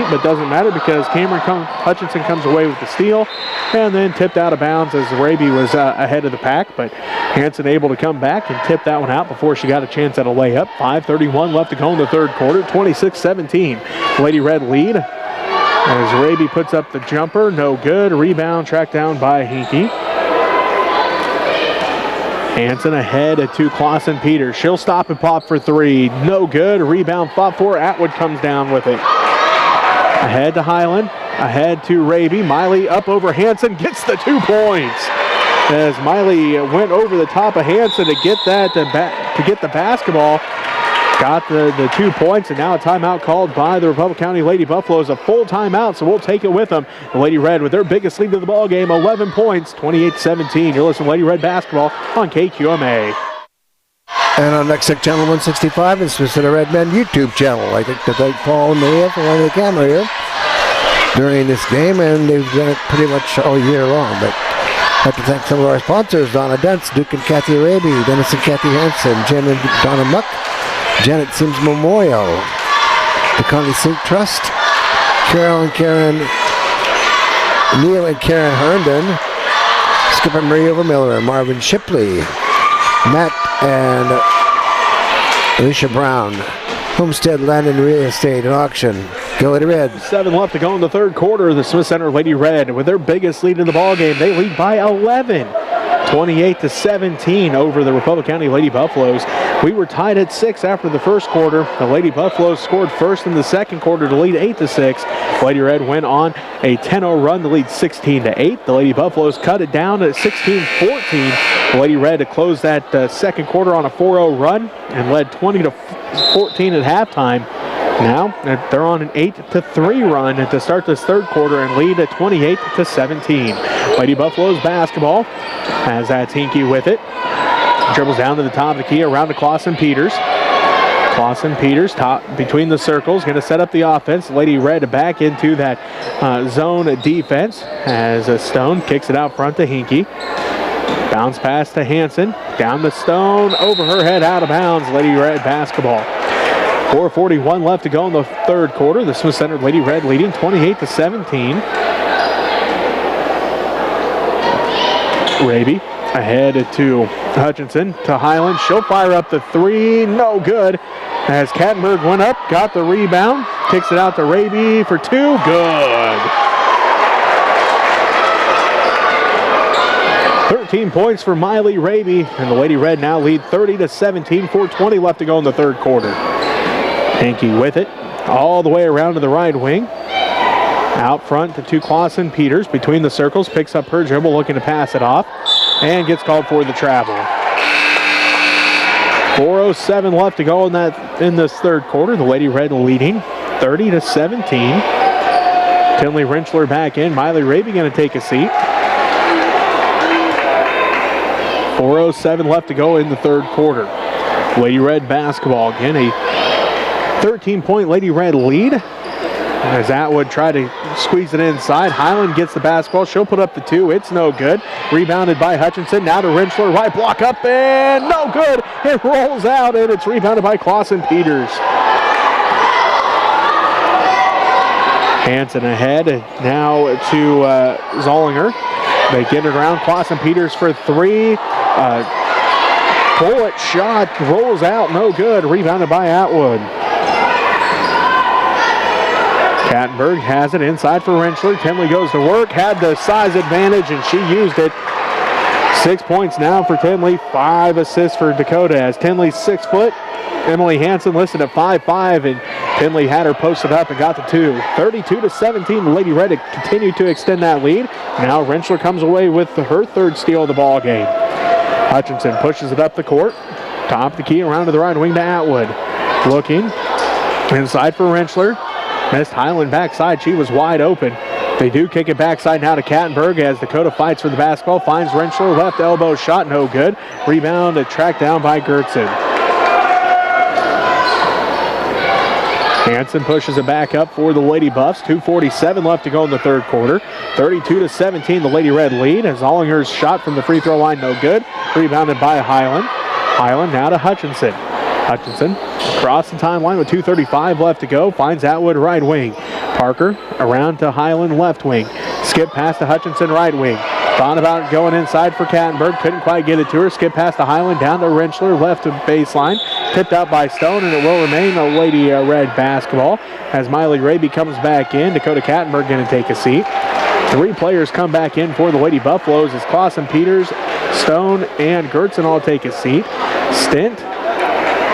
but doesn't matter because Hutchinson comes away with the steal. And then tipped out of bounds as Raby was ahead of the pack. But Hanson able to come back and tip that one out before she got a chance at a layup. 5:31 left to go in the third quarter. 26-17. Lady Red lead. As Raby puts up the jumper, no good. Rebound tracked down by Hinkie. Hanson ahead to Clausen Peters. She'll stop and pop for three. No good. Rebound fought for. Atwood comes down with it. Ahead to Highland. Ahead to Raby. Miley up over Hanson. Gets the 2 points. As Miley went over the top of Hanson to get that to get the basketball. Got the 2 points, and now a timeout called by the Republic County Lady Buffaloes. A full timeout, so we'll take it with them. The Lady Red with their biggest lead of the ball game, 11 points, 28-17. You're listening to Lady Red basketball on KQMA. And on Next Channel 165, it's the Red Men YouTube channel. I think to thank Paul and Maria for running the camera here during this game, and they've done it pretty much all year long. But I'd like to thank some of our sponsors: Donna Dents, Duke and Kathy Araby, Dennis and Kathy Hansen, Jen and Donna Muck, Janet Sims Memorial, the Conley Sink Trust, Carol and Karen, Neil and Karen Herndon, Skipper Maria Vermiller, Marvin Shipley, Matt and Alicia Brown, Homestead Land and Real Estate and Auction. Go Lady Red. 7 left to go in the third quarter. The Smith Center Lady Red with their biggest lead in the ball game. They lead by 11, 28-17 over the Republic County Lady Buffaloes. We were tied at 6 after the first quarter. The Lady Buffaloes scored first in the second quarter to lead 8-6. Lady Red went on a 10-0 run to lead 16-8. The Lady Buffaloes cut it down at 16-14. The Lady Red to close that second quarter on a 4-0 run and led 20-14 at halftime. Now they're on an 8-3 run to start this third quarter and lead at 28-17. Lady Buffaloes basketball has that Hinkie with it. Dribbles down to the top of the key around to Clausen Peters. Clausen Peters top between the circles, going to set up the offense. Lady Red back into that zone defense as Stone kicks it out front to Hinkie. Bounce pass to Hansen. Down the Stone, over her head, out of bounds. Lady Red basketball. 4:41 left to go in the third quarter. The Smith Center Lady Red leading 28-17. Raby ahead to Hutchinson to Highland. She'll fire up the three. No good. As Kattenberg went up, got the rebound. Kicks it out to Raby for 2. Good. 13 points for Miley Raby. And the Lady Red now lead 30-17. 4:20 left to go in the third quarter. Hinkie with it all the way around to the right wing. Out front to Clausen Peters between the circles. Picks up her dribble, looking to pass it off. And gets called for the travel. 4:07 left to go in this third quarter. The Lady Red leading 30-17. Tinley Rentschler back in. Miley Raby going to take a seat. 4:07 left to go in the third quarter. Lady Red basketball again. A 13-point Lady Red lead. As Atwood tried to squeeze it inside. Highland gets the basketball. She'll put up the 2. It's no good. Rebounded by Hutchinson. Now to Rentschler. Right block up and no good. It rolls out and it's rebounded by Clausen Peters. Hansen ahead. Now to Zollinger. They get it around. Clausen Peters for 3. Bullet shot. Rolls out. No good. Rebounded by Atwood. Kattenberg has it inside for Rentschler. Tinley goes to work, had the size advantage, and she used it. 6 points now for Tinley, 5 assists for Dakota. As Tinley's 6 foot, Emily Hansen listed at 5'5", and Tinley had her posted up and got the 2. 32-17, the Lady Red to continue to extend that lead. Now Rentschler comes away with her 3rd steal of the ball game. Hutchinson pushes it up the court. Top of the key around to the right wing to Atwood. Looking inside for Rentschler. Missed Highland backside. She was wide open. They do kick it backside now to Kattenberg as Dakota fights for the basketball. Finds Rentschler. Left elbow shot. No good. Rebound tracked down by Gertzen. Hansen pushes it back up for the Lady Buffs. 2:47 left to go in the third quarter. 32-17 the Lady Red lead as Ollinger's shot from the free throw line. No good. Rebounded by Highland. Highland now to Hutchinson. Hutchinson across the timeline with 2:35 left to go. Finds Atwood right wing. Parker around to Highland left wing. Skip pass to Hutchinson right wing. Thought about going inside for Kattenberg. Couldn't quite get it to her. Skip pass to Highland down to Rentschler left to baseline. Tipped out by Stone and it will remain a Lady Red basketball as Miley Raby comes back in. Dakota Kattenberg going to take a seat. 3 players come back in for the Lady Buffaloes as Clausen Peters, Stone, and Gertzen all take a seat. Stint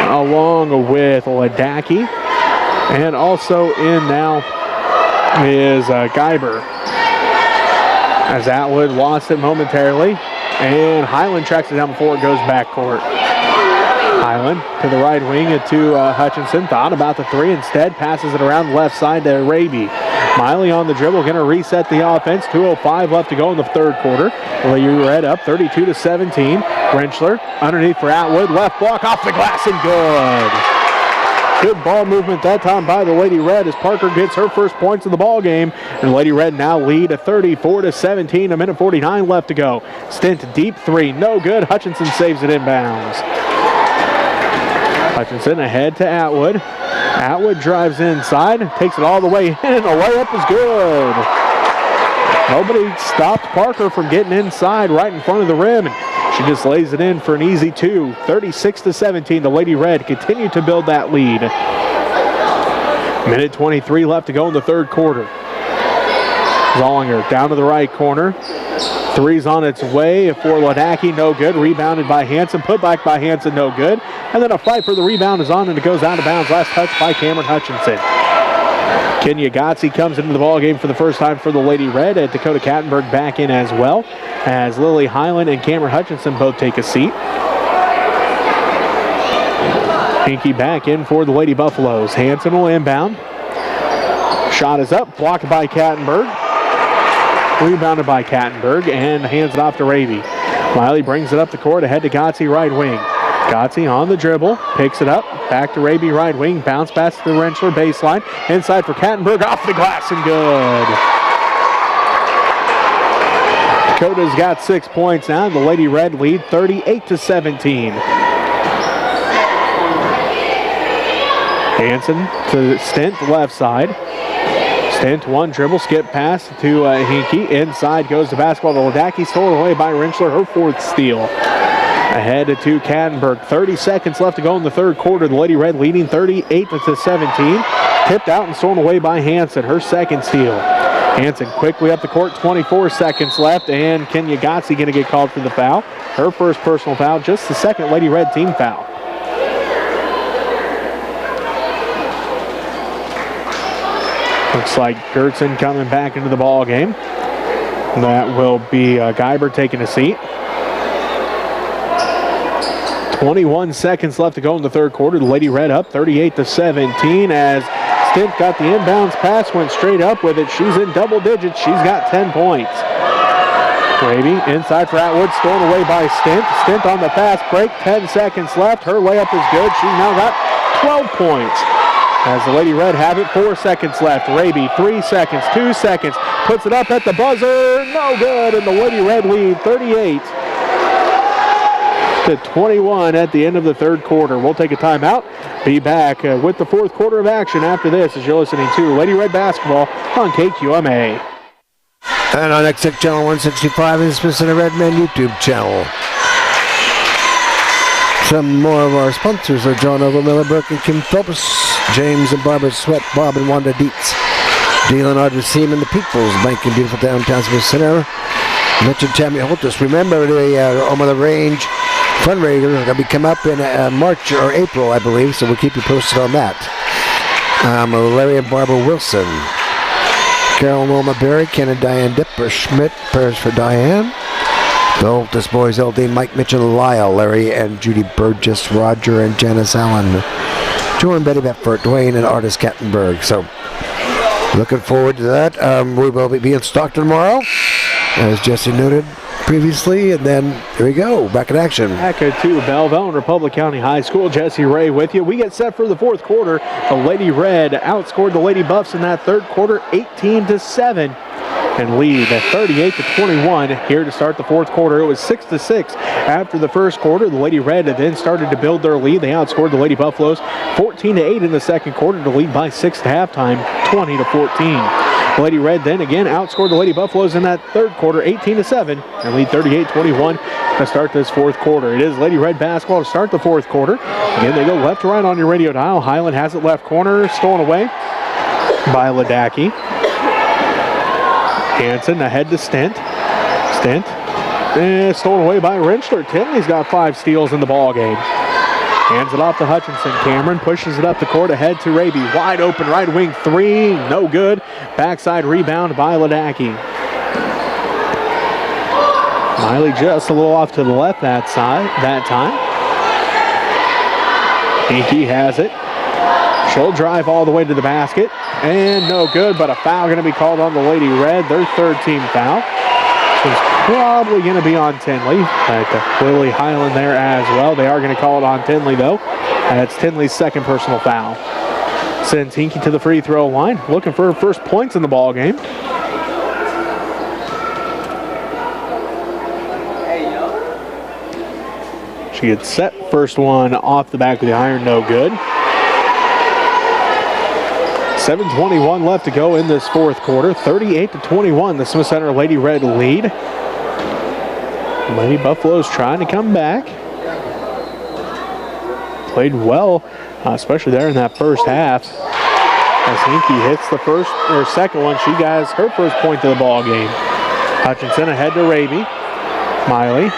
along with Ladaki, and also in now is Geiber. As Atwood lost it momentarily, and Highland tracks it down before it goes backcourt. Highland to the right wing to Hutchinson. Thought about the 3 instead. Passes it around the left side to Raby. Miley on the dribble, going to reset the offense. 2:05 left to go in the third quarter. Lady Red up 32-17. Rentschler underneath for Atwood. Left block off the glass and good. Good ball movement that time by the Lady Red as Parker gets her first points of the ball game. And Lady Red now lead at 34-17. A minute 49 left to go. Stint deep three, no good. Hutchinson saves it inbounds. Hutchinson ahead to Atwood. Atwood drives inside, takes it all the way in, and the layup is good. Nobody stopped Parker from getting inside right in front of the rim. And she just lays it in for an easy two. 36-17, the Lady Red continue to build that lead. Minute 23 left to go in the third quarter. Zollinger down to the right corner. Three's on its way for Ladaki, no good. Rebounded by Hanson, put back by Hanson, no good. And then a fight for the rebound is on, and it goes out of bounds. Last touch by Cameron Hutchinson. Kenya Gotzi comes into the ball game for the first time for the Lady Red, and Dakota Kattenberg back in as well, as Lily Highland and Cameron Hutchinson both take a seat. Pinky back in for the Lady Buffaloes. Hanson will inbound. Shot is up, blocked by Kattenberg. Rebounded by Kattenberg and hands it off to Raby. Miley brings it up the court ahead to Gotzi, right wing. Gotzi on the dribble, picks it up, back to Raby, right wing, bounce pass to the Rentschler baseline, inside for Kattenberg, off the glass and good. Dakota's got 6 points now. The Lady Red lead 38-17. Hanson to Stint, left side. Stint, one dribble, skip pass to Hinkie. Inside goes the basketball to Ladaki, stolen away by Rentschler, her fourth steal. Ahead to Kattenberg. 30 seconds left to go in the third quarter. The Lady Red leading 38-17. Tipped out and stolen away by Hanson, her second steal. Hanson quickly up the court, 24 seconds left, and Kenya Gotzi going to get called for the foul. Her first personal foul, just the second Lady Red team foul. Looks like Gertson coming back into the ball game. That will be Geiber taking a seat. 21 seconds left to go in the third quarter. The Lady Red up 38-17 as Stint got the inbounds pass, went straight up with it. She's in double digits. She's got 10 points. Raby inside for Atwood, stolen away by Stint. Stint on the fast break, 10 seconds left. Her layup is good. She's now got 12 points. As the Lady Red have it, 4 seconds left. Raby, 3 seconds, 2 seconds. Puts it up at the buzzer. No good, and the Lady Red lead 38-21 at the end of the third quarter. We'll take a timeout. Be back with the fourth quarter of action after this as you're listening to Lady Red Basketball on KQMA. And on Exec Channel 165 is the Center Redman YouTube channel. Some more of our sponsors are John Over, Miller Burke, and Kim Phelps, James and Barbara Sweat, Bob and Wanda Dietz, Deal and Audrey Seaman, the People's Bank in beautiful downtown Smith Center. Mentioned Tammy Holtus. Remember the Oma the Range fundraiser is going to be come up in March or April, I believe, so we'll keep you posted on that. Larry and Barbara Wilson, Carol and Wilma Berry, Ken and Diane Dipper Schmidt, prayers for Diane. The Holtus boys, LD, Mike Mitchell, Lyle, Larry and Judy Burgess, Roger and Janice Allen, Joe and Betty Betford, Dwayne and Artis Kattenberg. So, looking forward to that. We will be in Stockton tomorrow, as Jesse noted previously, and then here we go, back in action. Back to Belleville and Republic County High School. Jesse Ray with you. We get set for the fourth quarter. The Lady Red outscored the Lady Buffs in that third quarter 18-7 and lead at 38-21 here to start the fourth quarter. It was 6-6 after the first quarter. The Lady Red then started to build their lead. They outscored the Lady Buffaloes 14-8 in the second quarter to lead by 6 at halftime, 20-14. The Lady Red then again outscored the Lady Buffaloes in that third quarter 18-7 and lead 38-21 to start this fourth quarter. It is Lady Red basketball to start the fourth quarter. Again, they go left to right on your radio dial. Highland has it left corner, stolen away by Ladaki. Hanson ahead to Stint. Stint stolen away by Rentschler. Tinley's got 5 steals in the ball game. Hands it off to Hutchinson. Cameron pushes it up the court ahead to Raby. Wide open right wing three. No good. Backside rebound by Ladaki. Miley just a little off to the left that time. Hinkie has it. She'll drive all the way to the basket, and no good, but a foul going to be called on the Lady Red, their third team foul. This is probably going to be on Tinley, but Lily Highland there as well. They are going to call it on Tinley, though. That's Tinley's second personal foul. Sends Hinkie to the free throw line, looking for her first points in the ball game. She gets set, first one off the back of the iron, no good. 7:21 left to go in this fourth quarter. 38-21, the Smith Center Lady Red lead. Lady Buffaloes trying to come back. Played well, especially there in that first half. As Hinkie hits the first or second one, she has her first point of the ball game. Hutchinson ahead to Raby. Miley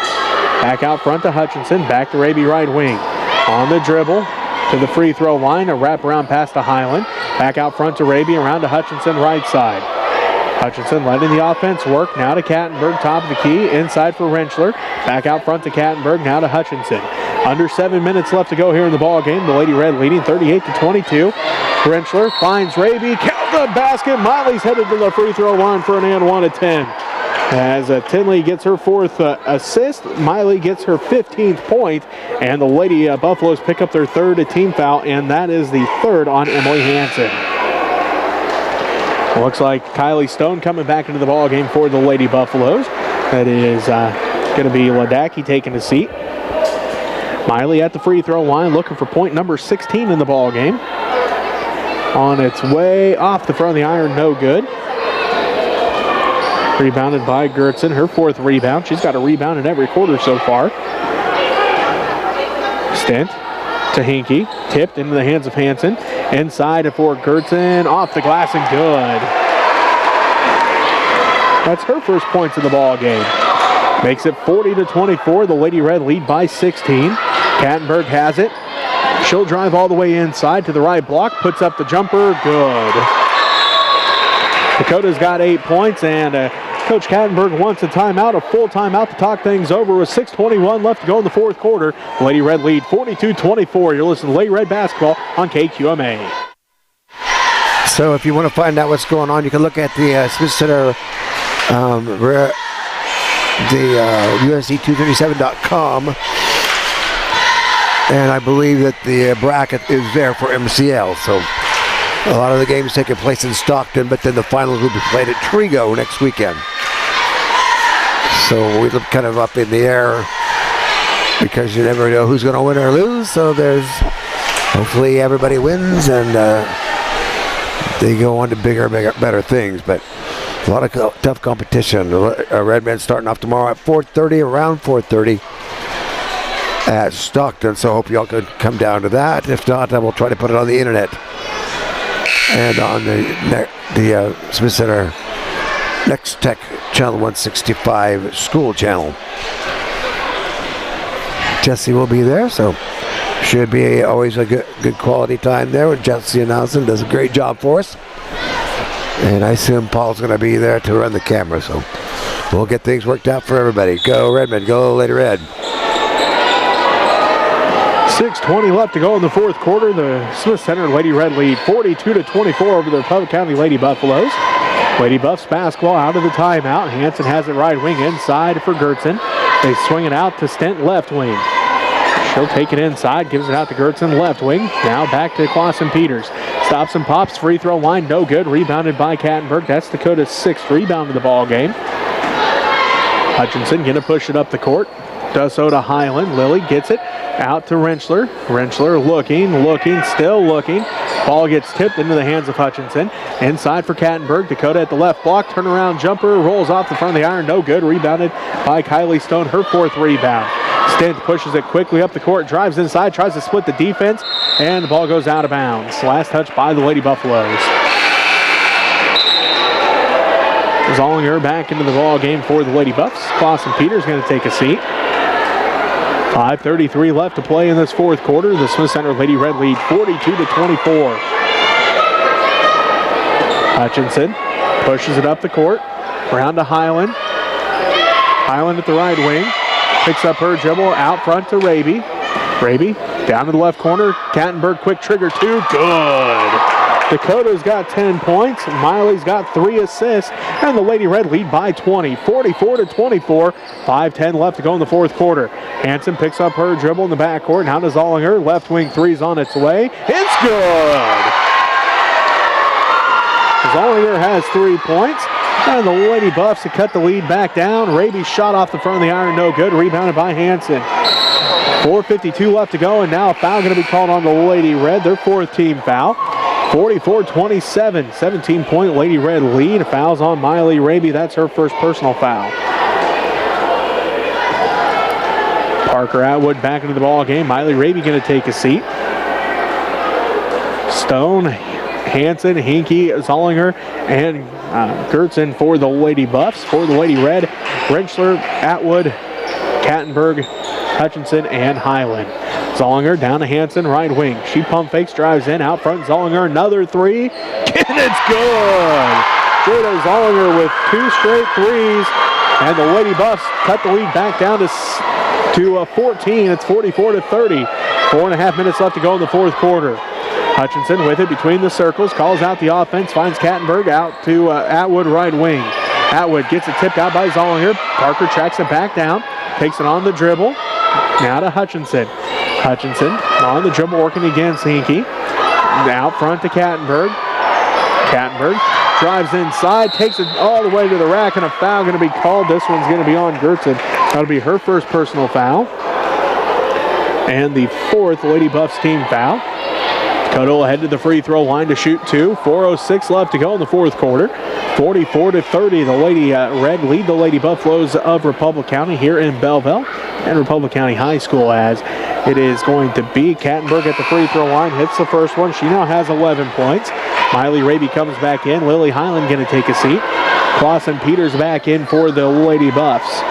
back out front to Hutchinson, back to Raby right wing. On the dribble to the free throw line, a wraparound pass to Highland. Back out front to Raby, around to Hutchinson right side. Hutchinson letting the offense work, now to Kattenberg, top of the key, inside for Rentschler. Back out front to Kattenberg, now to Hutchinson. Under 7 minutes left to go here in the ball game. The Lady Red leading 38-22. Rentschler finds Raby, count the basket. Miley's headed to the free throw line for an and one at 10. As Tinley gets her fourth assist, Miley gets her 15th point, and the Lady Buffaloes pick up their third team foul, and that is the third on Emily Hansen. Looks like Kylie Stone coming back into the ball game for the Lady Buffaloes. That is going to be Ladaki taking a seat. Miley at the free throw line, looking for point number 16 in the ball game. On its way off the front of the iron, no good. Rebounded by Gertzen, her fourth rebound. She's got a rebound in every quarter so far. Stent to Hinkie, tipped into the hands of Hansen. Inside for Gertzen, off the glass and good. That's her first points in the ball game. Makes it 40-24. The Lady Red lead by 16. Kattenberg has it. She'll drive all the way inside to the right block, puts up the jumper, good. Dakota's got 8 points, and Coach Kattenberg wants a timeout, a full timeout to talk things over with 6:21 left to go in the fourth quarter. Lady Red lead 42-24. You're listening to Lady Red basketball on KQMA. So if you want to find out what's going on, you can look at the Smith Center, USC237.com. And I believe that the bracket is there for MCL. So a lot of the games taking place in Stockton, but then the finals will be played at Trigo next weekend. So we look kind of up in the air because you never know who's going to win or lose. So there's hopefully everybody wins and they go on to bigger, better things. But a lot of tough competition. Redmen starting off tomorrow at 4:30, around 4:30. At Stockton, so I hope y'all could come down to that. If not, I will try to put it on the internet and on the Smith Center Next Tech Channel 165 school channel. Jesse will be there, so should be always a good quality time there with Jesse announcing. Does a great job for us, and I assume Paul's going to be there to run the camera, so we'll get things worked out for everybody. Go Redmond, go Lady Red. 6:20 left to go in the fourth quarter. The Smith Center Lady Red lead 42-24 over the Republic County Lady Buffaloes. Lady Buffs basketball out of the timeout. Hansen has it right wing inside for Gertzen. They swing it out to Stent left wing. She'll take it inside, gives it out to Gertzen left wing. Now back to Clausen Peters. Stops and pops, free throw line, no good. Rebounded by Kattenberg. That's Dakota's sixth rebound of the ball game. Hutchinson gonna push it up the court. Does so to Highland. Lily gets it out to Rentschler. Rentschler looking, still looking. Ball gets tipped into the hands of Hutchinson. Inside for Kattenberg. Dakota at the left block. Turnaround jumper. Rolls off the front of the iron. No good. Rebounded by Kylie Stone. Her fourth rebound. Stent pushes it quickly up the court. Drives inside. Tries to split the defense. And the ball goes out of bounds. Last touch by the Lady Buffaloes. Zollinger back into the ball game for the Lady Buffs. Clausen Peters going to take a seat. 5:33 left to play in this fourth quarter. The Smith Center Lady Red lead 42-24. Hutchinson pushes it up the court. Round to Highland. Highland at the right wing. Picks up her dribble out front to Raby. Raby down to the left corner. Kattenberg, quick trigger 2. Good. Dakota's got 10 points. Miley's got 3 assists. And the Lady Red lead by 20, 44-24. 5:10 left to go in the fourth quarter. Hanson picks up her dribble in the backcourt. Now to Zollinger. Left wing three's on its way. It's good. Zollinger has 3 points. And the Lady Buffs have cut the lead back down. Raby's shot off the front of the iron, no good. Rebounded by Hanson. 4:52 left to go, and now a foul going to be called on the Lady Red, their 4th team foul. 44-27, 17-point Lady Red lead. Fouls on Miley Raby. That's her first personal foul. Parker Atwood back into the ball game. Miley Raby going to take a seat. Stone, Hanson, Hinkie, Zollinger, and Gertzen for the Lady Buffs. For the Lady Red, Rentschler, Atwood, Kattenberg, Hutchinson, and Highland. Zollinger down to Hanson, right wing. She pump fakes, drives in, out front. Zollinger, another 3, and it's good. Jada Zollinger with 2 straight 3s, and the Lady Buffs cut the lead back down to 14. It's 44-30. 4.5 minutes left to go in the fourth quarter. Hutchinson with it between the circles, calls out the offense, finds Kattenberg out to Atwood, right wing. Atwood gets it tipped out by Zollinger. Parker tracks it back down, takes it on the dribble. Now to Hutchinson. Hutchinson on the dribble working against Hinkie. Out front to Kattenberg. Kattenberg drives inside, takes it all the way to the rack, and a foul going to be called. This one's going to be on Gertzen. That'll be her first personal foul. And the 4th Lady Buffs team foul. Dakota will head to the free throw line to shoot 2. 4:06 left to go in the fourth quarter. 44-30. The Lady Red lead the Lady Buffaloes of Republic County here in Belleville and Republic County High School, as it is going to be Kattenberg at the free throw line. Hits the first one. She now has 11 points. Miley Raby comes back in. Lily Highland going to take a seat. Clausen Peters back in for the Lady Buffs.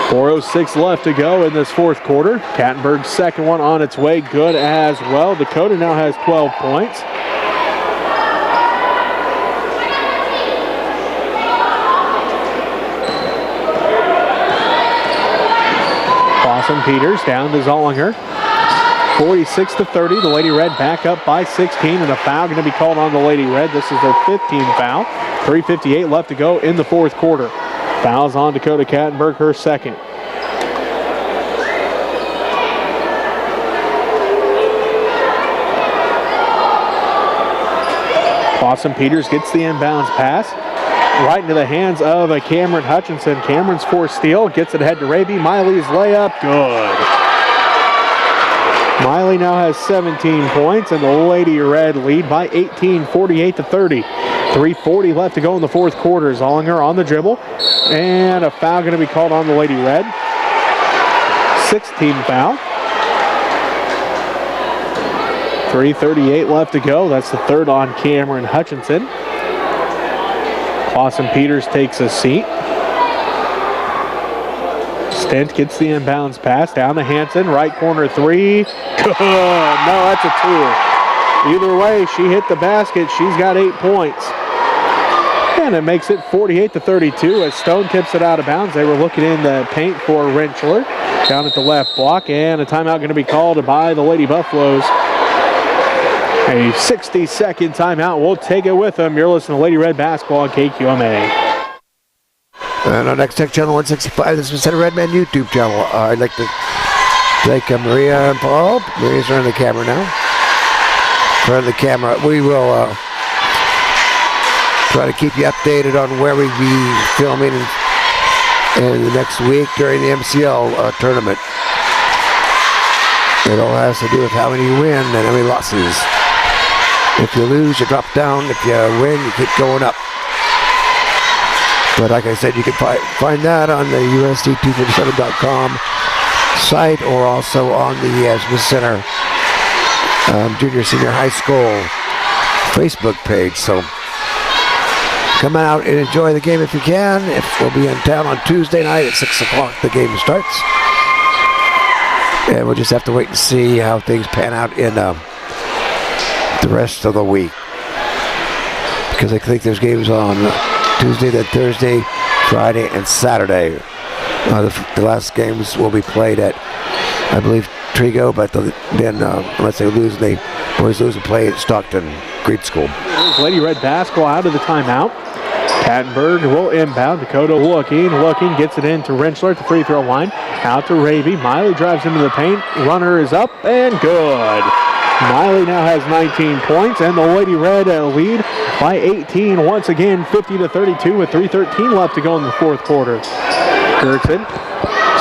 4:06 left to go in this fourth quarter. Kattenberg's second one on its way, good as well. Dakota now has 12 points. Clausen Peters down to Zollinger. 46-30. The Lady Red back up by 16, and a foul going to be called on the Lady Red. This is their 15th team foul. 3:58 left to go in the fourth quarter. Fouls on Dakota Kattenberg, her second. Clausen Peters gets the inbounds pass right into the hands of Cameron Hutchinson. Cameron's forced steal, gets it ahead to Raby. Miley's layup, good. Miley now has 17 points, and the Lady Red lead by 18, 48-30. 3:40 left to go in the fourth quarter. Zollinger on the dribble, and a foul going to be called on the Lady Red. 6th team foul. 3:38 left to go. That's the 3rd on Cameron Hutchinson. Clausen Peters takes a seat. Stent gets the inbounds pass down to Hanson. Right corner 3. Good. No, that's a 2. Either way, she hit the basket. She's got 8 points. And it makes it 48-32 as Stone tips it out of bounds. They were looking in the paint for Rentschler down at the left block, and a timeout going to be called by the Lady Buffaloes. A 60-second timeout. We'll take it with them. You're listening to Lady Red Basketball on KQMA. And our next tech channel 165. This is Center Redman YouTube channel. I'd like to thank Maria and Paul. Maria's running the camera now. Running the camera. We will try to keep you updated on where we'll be filming in the next week during the MCL tournament. It all has to do with how many you win and how many losses. If you lose, you drop down. If you win, you keep going up. But like I said, you can find that on the USD247.com site, or also on the Smith Center Junior Senior High School Facebook page. So come out and enjoy the game if you can. We'll be in town on Tuesday night at 6 o'clock. The game starts. And we'll just have to wait and see how things pan out in the rest of the week. Because I think there's games on Tuesday, then Thursday, Friday, and Saturday. The last games will be played at, I believe, Trigo, but then unless they lose, the boys lose and play at Stockton Grade School. There's Lady Red basketball out of the timeout. Kattenberg will inbound. Dakota looking, gets it in to Rentschler at the free throw line. Out to Raby. Miley drives into the paint. Runner is up and good. Miley now has 19 points, and the Lady Red lead by 18 once again, 50-32 with 3:13 left to go in the fourth quarter. Gertson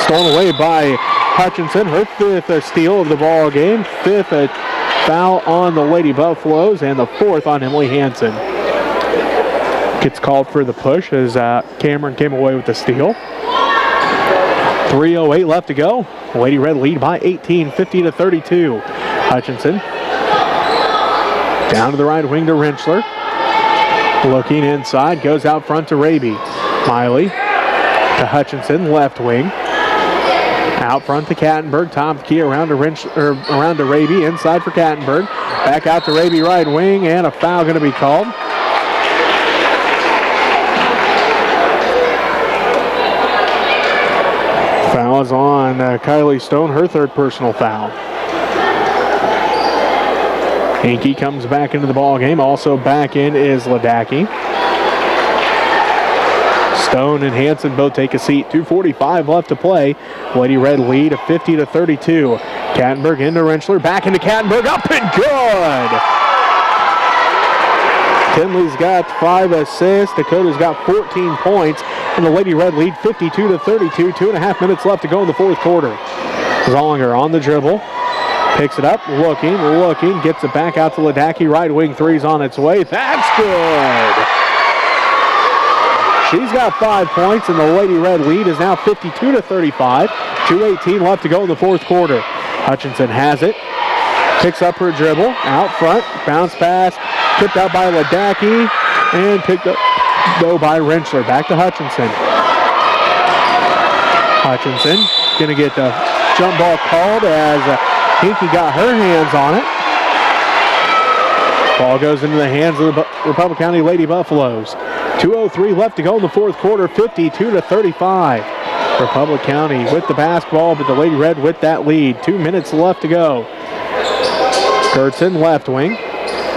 stolen away by Hutchinson, her fifth steal of the ball game, fifth foul on the Lady Buffaloes, and the fourth on Emily Hansen. Gets called for the push as Cameron came away with the steal. 3:08 left to go. Lady Red lead by 18, 50-32. Hutchinson down to the right wing to Rentschler. Looking inside, goes out front to Raby. Miley to Hutchinson, left wing. Out front to Kattenberg, top of the key around to Raby, inside for Kattenberg. Back out to Raby, right wing, and a foul going to be called. Foul is on Kylie Stone, her third personal foul. Hankey comes back into the ball game. Also back in is Ladaki. Stone and Hansen both take a seat. 2:45 left to play. Lady Red lead of 50-32. Kattenberg into Rentschler, back into Kattenberg, up and good! Tinley's got 5 assists. Dakota's got 14 points. And the Lady Red lead 52-32. 2.5 minutes left to go in the fourth quarter. Zollinger on the dribble. Picks it up, looking, gets it back out to Ladaki. Right wing three's on its way. That's good! She's got 5 points, and the Lady Red lead is now 52-35. 2:18 left to go in the fourth quarter. Hutchinson has it. Picks up her dribble. Out front. Bounce pass. Tipped out by Ladaki. And picked up, though, by Rentschler. Back to Hutchinson. Hutchinson going to get the jump ball called as Hinkey got her hands on it. Ball goes into the hands of the Republic County Lady Buffaloes. 2:03 left to go in the fourth quarter, 52-35. Republic County with the basketball, but the Lady Red with that lead. 2 minutes left to go. Gertson, left wing.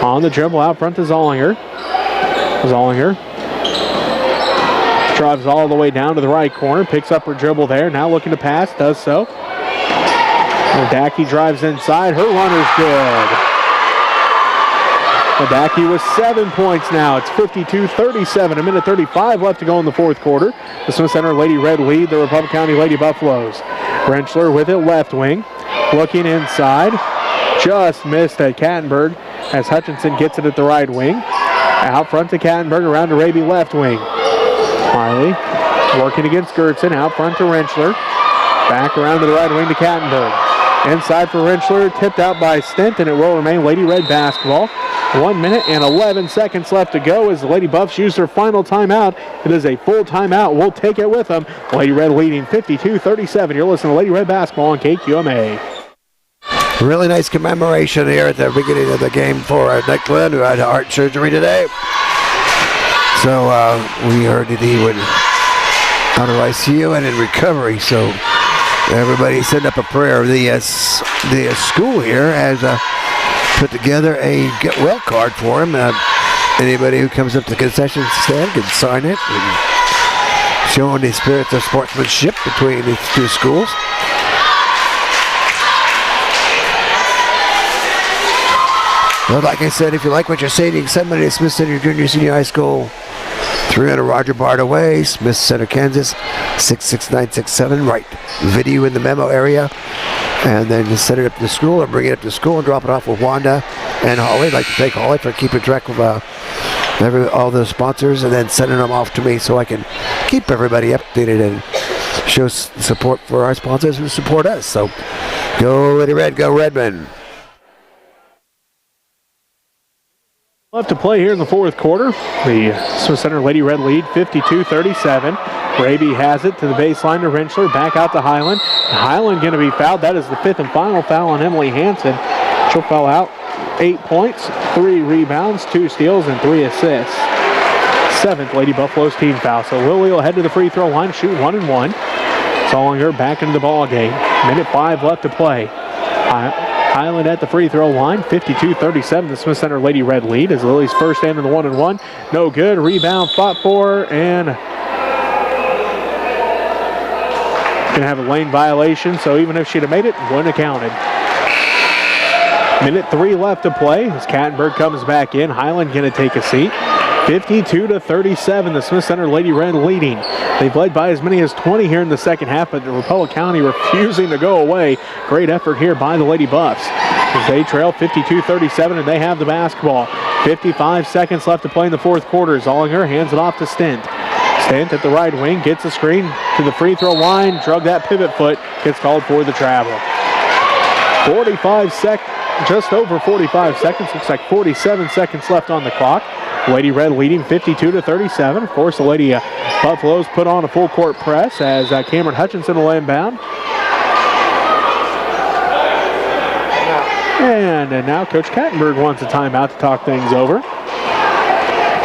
On the dribble out front to Zollinger. Zollinger drives all the way down to the right corner, picks up her dribble there, now looking to pass, does so. Ladaki drives inside, her runner's good. Ladaki with 7 points now. It's 52-37, 1:35 left to go in the fourth quarter. The Smith Center Lady Red lead the Republic County Lady Buffaloes. Rentschler with it, left wing. Looking inside, just missed at Kattenberg as Hutchinson gets it at the right wing. Out front to Kattenberg, around to Raby, left wing. Miley working against Gertson, out front to Rentschler. Back around to the right wing to Kattenberg. Inside for Rentschler, tipped out by Stent, and it will remain Lady Red basketball. 1 minute and 11 seconds left to go as the Lady Buffs use their final timeout. It is a full timeout. We'll take it with them. Lady Red leading 52-37. You're listening to Lady Red basketball on KQMA. Really nice commemoration here at the beginning of the game for Nick Glenn, who had heart surgery today. So we heard that he would out of ICU and in recovery. So everybody send up a prayer. The school here has put together a get well card for him. Anybody who comes up to the concession stand can sign it, and showing the spirit of sportsmanship between these two schools. Well, like I said, if you like what you're seeing, you can send money to Smith Center Junior Senior High School, 300 Roger Bart away, Smith Center, Kansas, 66967. Write video in the memo area, and then just send it up to the school or bring it up to school and drop it off with Wanda and Holly. I'd like to thank Holly for keeping track of all the sponsors and then sending them off to me so I can keep everybody updated and show support for our sponsors who support us. So go Lady Red, go Redmond. Left to play here in the fourth quarter. The Smith Center Lady Red lead 52-37. Raby has it to the baseline to Rentschler. Back out to Highland. Highland going to be fouled. That is the fifth and final foul on Emily Hansen. She'll foul out. 8 points, 3 rebounds, 2 steals, and 3 assists. 7th Lady Buffaloes team foul. So Lily will head to the free throw line, shoot 1 and 1. Solinger back into the ball game. Minute 5 left to play. Highland at the free throw line, 52-37. The Smith Center Lady Red lead as Lily's first and in the 1-and-1. No good. Rebound fought for and gonna have a lane violation. So even if she'd have made it, wouldn't have counted. Minute 3 left to play as Kattenberg comes back in. Highland gonna take a seat. 52-37. The Smith Center Lady Red leading. They've led by as many as 20 here in the second half, but the Republic County refusing to go away. Great effort here by the Lady Buffs as they trail 52-37 and they have the basketball. 55 seconds left to play in the fourth quarter. Zollinger hands it off to Stint. Stint at the right wing, gets a screen to the free throw line, drug that pivot foot, gets called for the travel. 45 seconds, just over 45 seconds, looks like 47 seconds left on the clock. Lady Red leading 52-37. Of course, the Lady Buffaloes put on a full court press as Cameron Hutchinson will inbound. And now Coach Kattenberg wants a timeout to talk things over.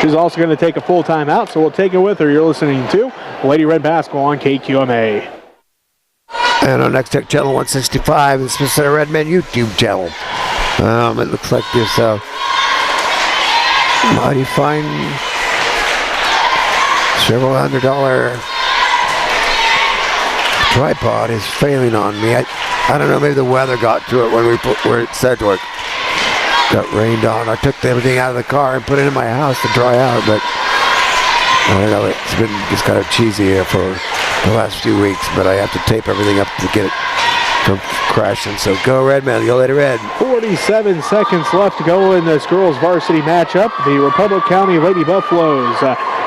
She's also going to take a full timeout, so we'll take it with her. You're listening to Lady Red Basketball on KQMA. And our next tech channel 165 is Smith Center Redmen YouTube channel. It looks like this mighty fine several $100 tripod is failing on me. I don't know, maybe the weather got to it when we're at Sedgwick. Got rained on. I took everything out of the car and put it in my house to dry out, but I don't know, it's been just kind of cheesy here for the last few weeks, but I have to tape everything up to get it from crashing. So go Redmen, go Lady Red. 47 seconds left to go in this girls varsity matchup. The Republic County Lady Buffaloes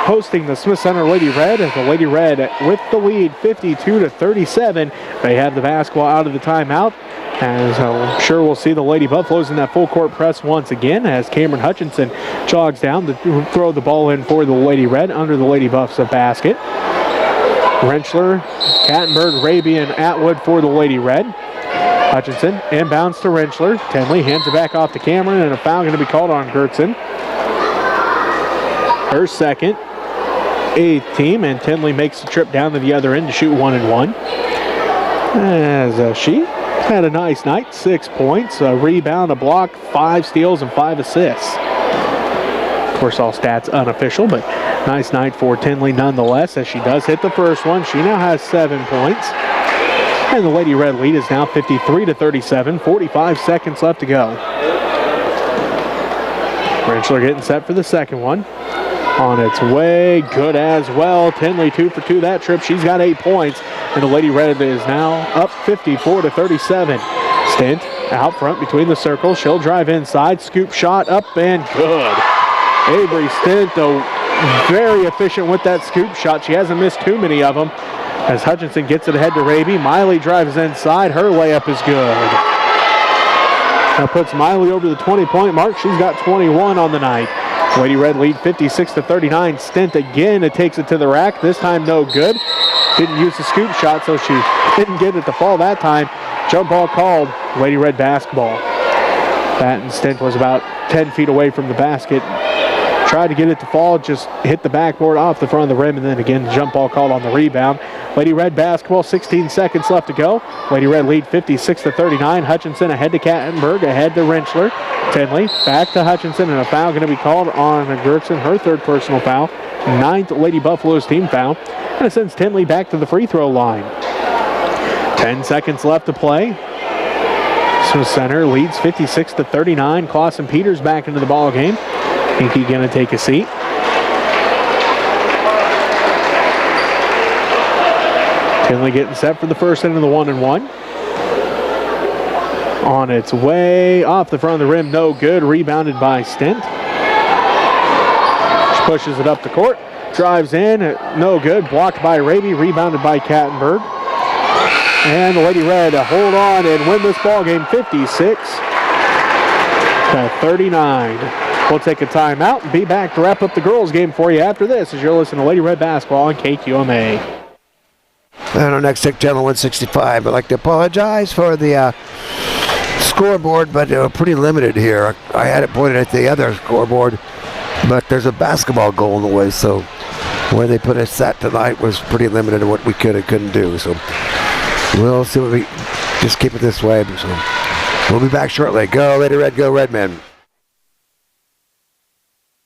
hosting the Smith Center Lady Red, and the Lady Red with the lead 52-37. They have the basketball out of the timeout. As I'm sure we'll see the Lady Buffaloes in that full court press once again as Cameron Hutchinson jogs down to throw the ball in for the Lady Red under the Lady Buffs basket. Rentschler, Kattenberg, Raby, and Atwood for the Lady Red. Hutchinson inbounds to Rentschler. Tenley hands it back off to Cameron, and a foul going to be called on Gertson. Her second, 8th team, and Tenley makes the trip down to the other end to shoot 1-and-1. As she had a nice night, 6 points, a rebound, a block, 5 steals, and 5 assists. Of course, all stats unofficial, but nice night for Tenley nonetheless, as she does hit the first one. She now has 7 points. And the Lady Red lead is now 53-37, 45 seconds left to go. Rentschler getting set for the second one. On its way, good as well. Tenley 2 for 2 that trip. She's got 8 points. And the Lady Red is now up 54-37. Stint out front between the circles. She'll drive inside. Scoop shot up and good. Avery Stint, very efficient with that scoop shot. She hasn't missed too many of them. As Hutchinson gets it ahead to Raby. Miley drives inside. Her layup is good. That puts Miley over the 20-point mark. She's got 21 on the night. Lady Red lead 56-39. Stint again. It takes it to the rack. This time no good. Didn't use the scoop shot, so she didn't get it to fall that time. Jump ball called. Lady Red basketball. That and Stint was about 10 feet away from the basket. Tried to get it to fall, just hit the backboard off the front of the rim, and then again, the jump ball called on the rebound. Lady Red basketball, 16 seconds left to go. Lady Red lead 56-39. Hutchinson ahead to Kattenberg, ahead to Rentschler. Tenley back to Hutchinson, and a foul going to be called on Gertson, her 3rd personal foul. 9th Lady Buffaloes team foul. And it sends Tenley back to the free throw line. 10 seconds left to play. Smith Center leads 56-39. Clausen Peters back into the ball game. Hinkie going to take a seat. Tenley getting set for the first end of the 1-and-1. On its way, off the front of the rim, no good. Rebounded by Stint. She pushes it up the court. Drives in, no good. Blocked by Raby, rebounded by Kattenberg. And the Lady Red hold on and win this ball game 56-39. We'll take a timeout and be back to wrap up the girls game for you after this as you're listening to Lady Red Basketball on KQMA. And our next tech channel 165. I'd like to apologize for the scoreboard, but pretty limited here. I had it pointed at the other scoreboard, but there's a basketball goal in the way, so where they put us at tonight was pretty limited to what we could and couldn't do. So we'll see what we just keep it this way. So we'll be back shortly. Go Lady Red, go Redmen.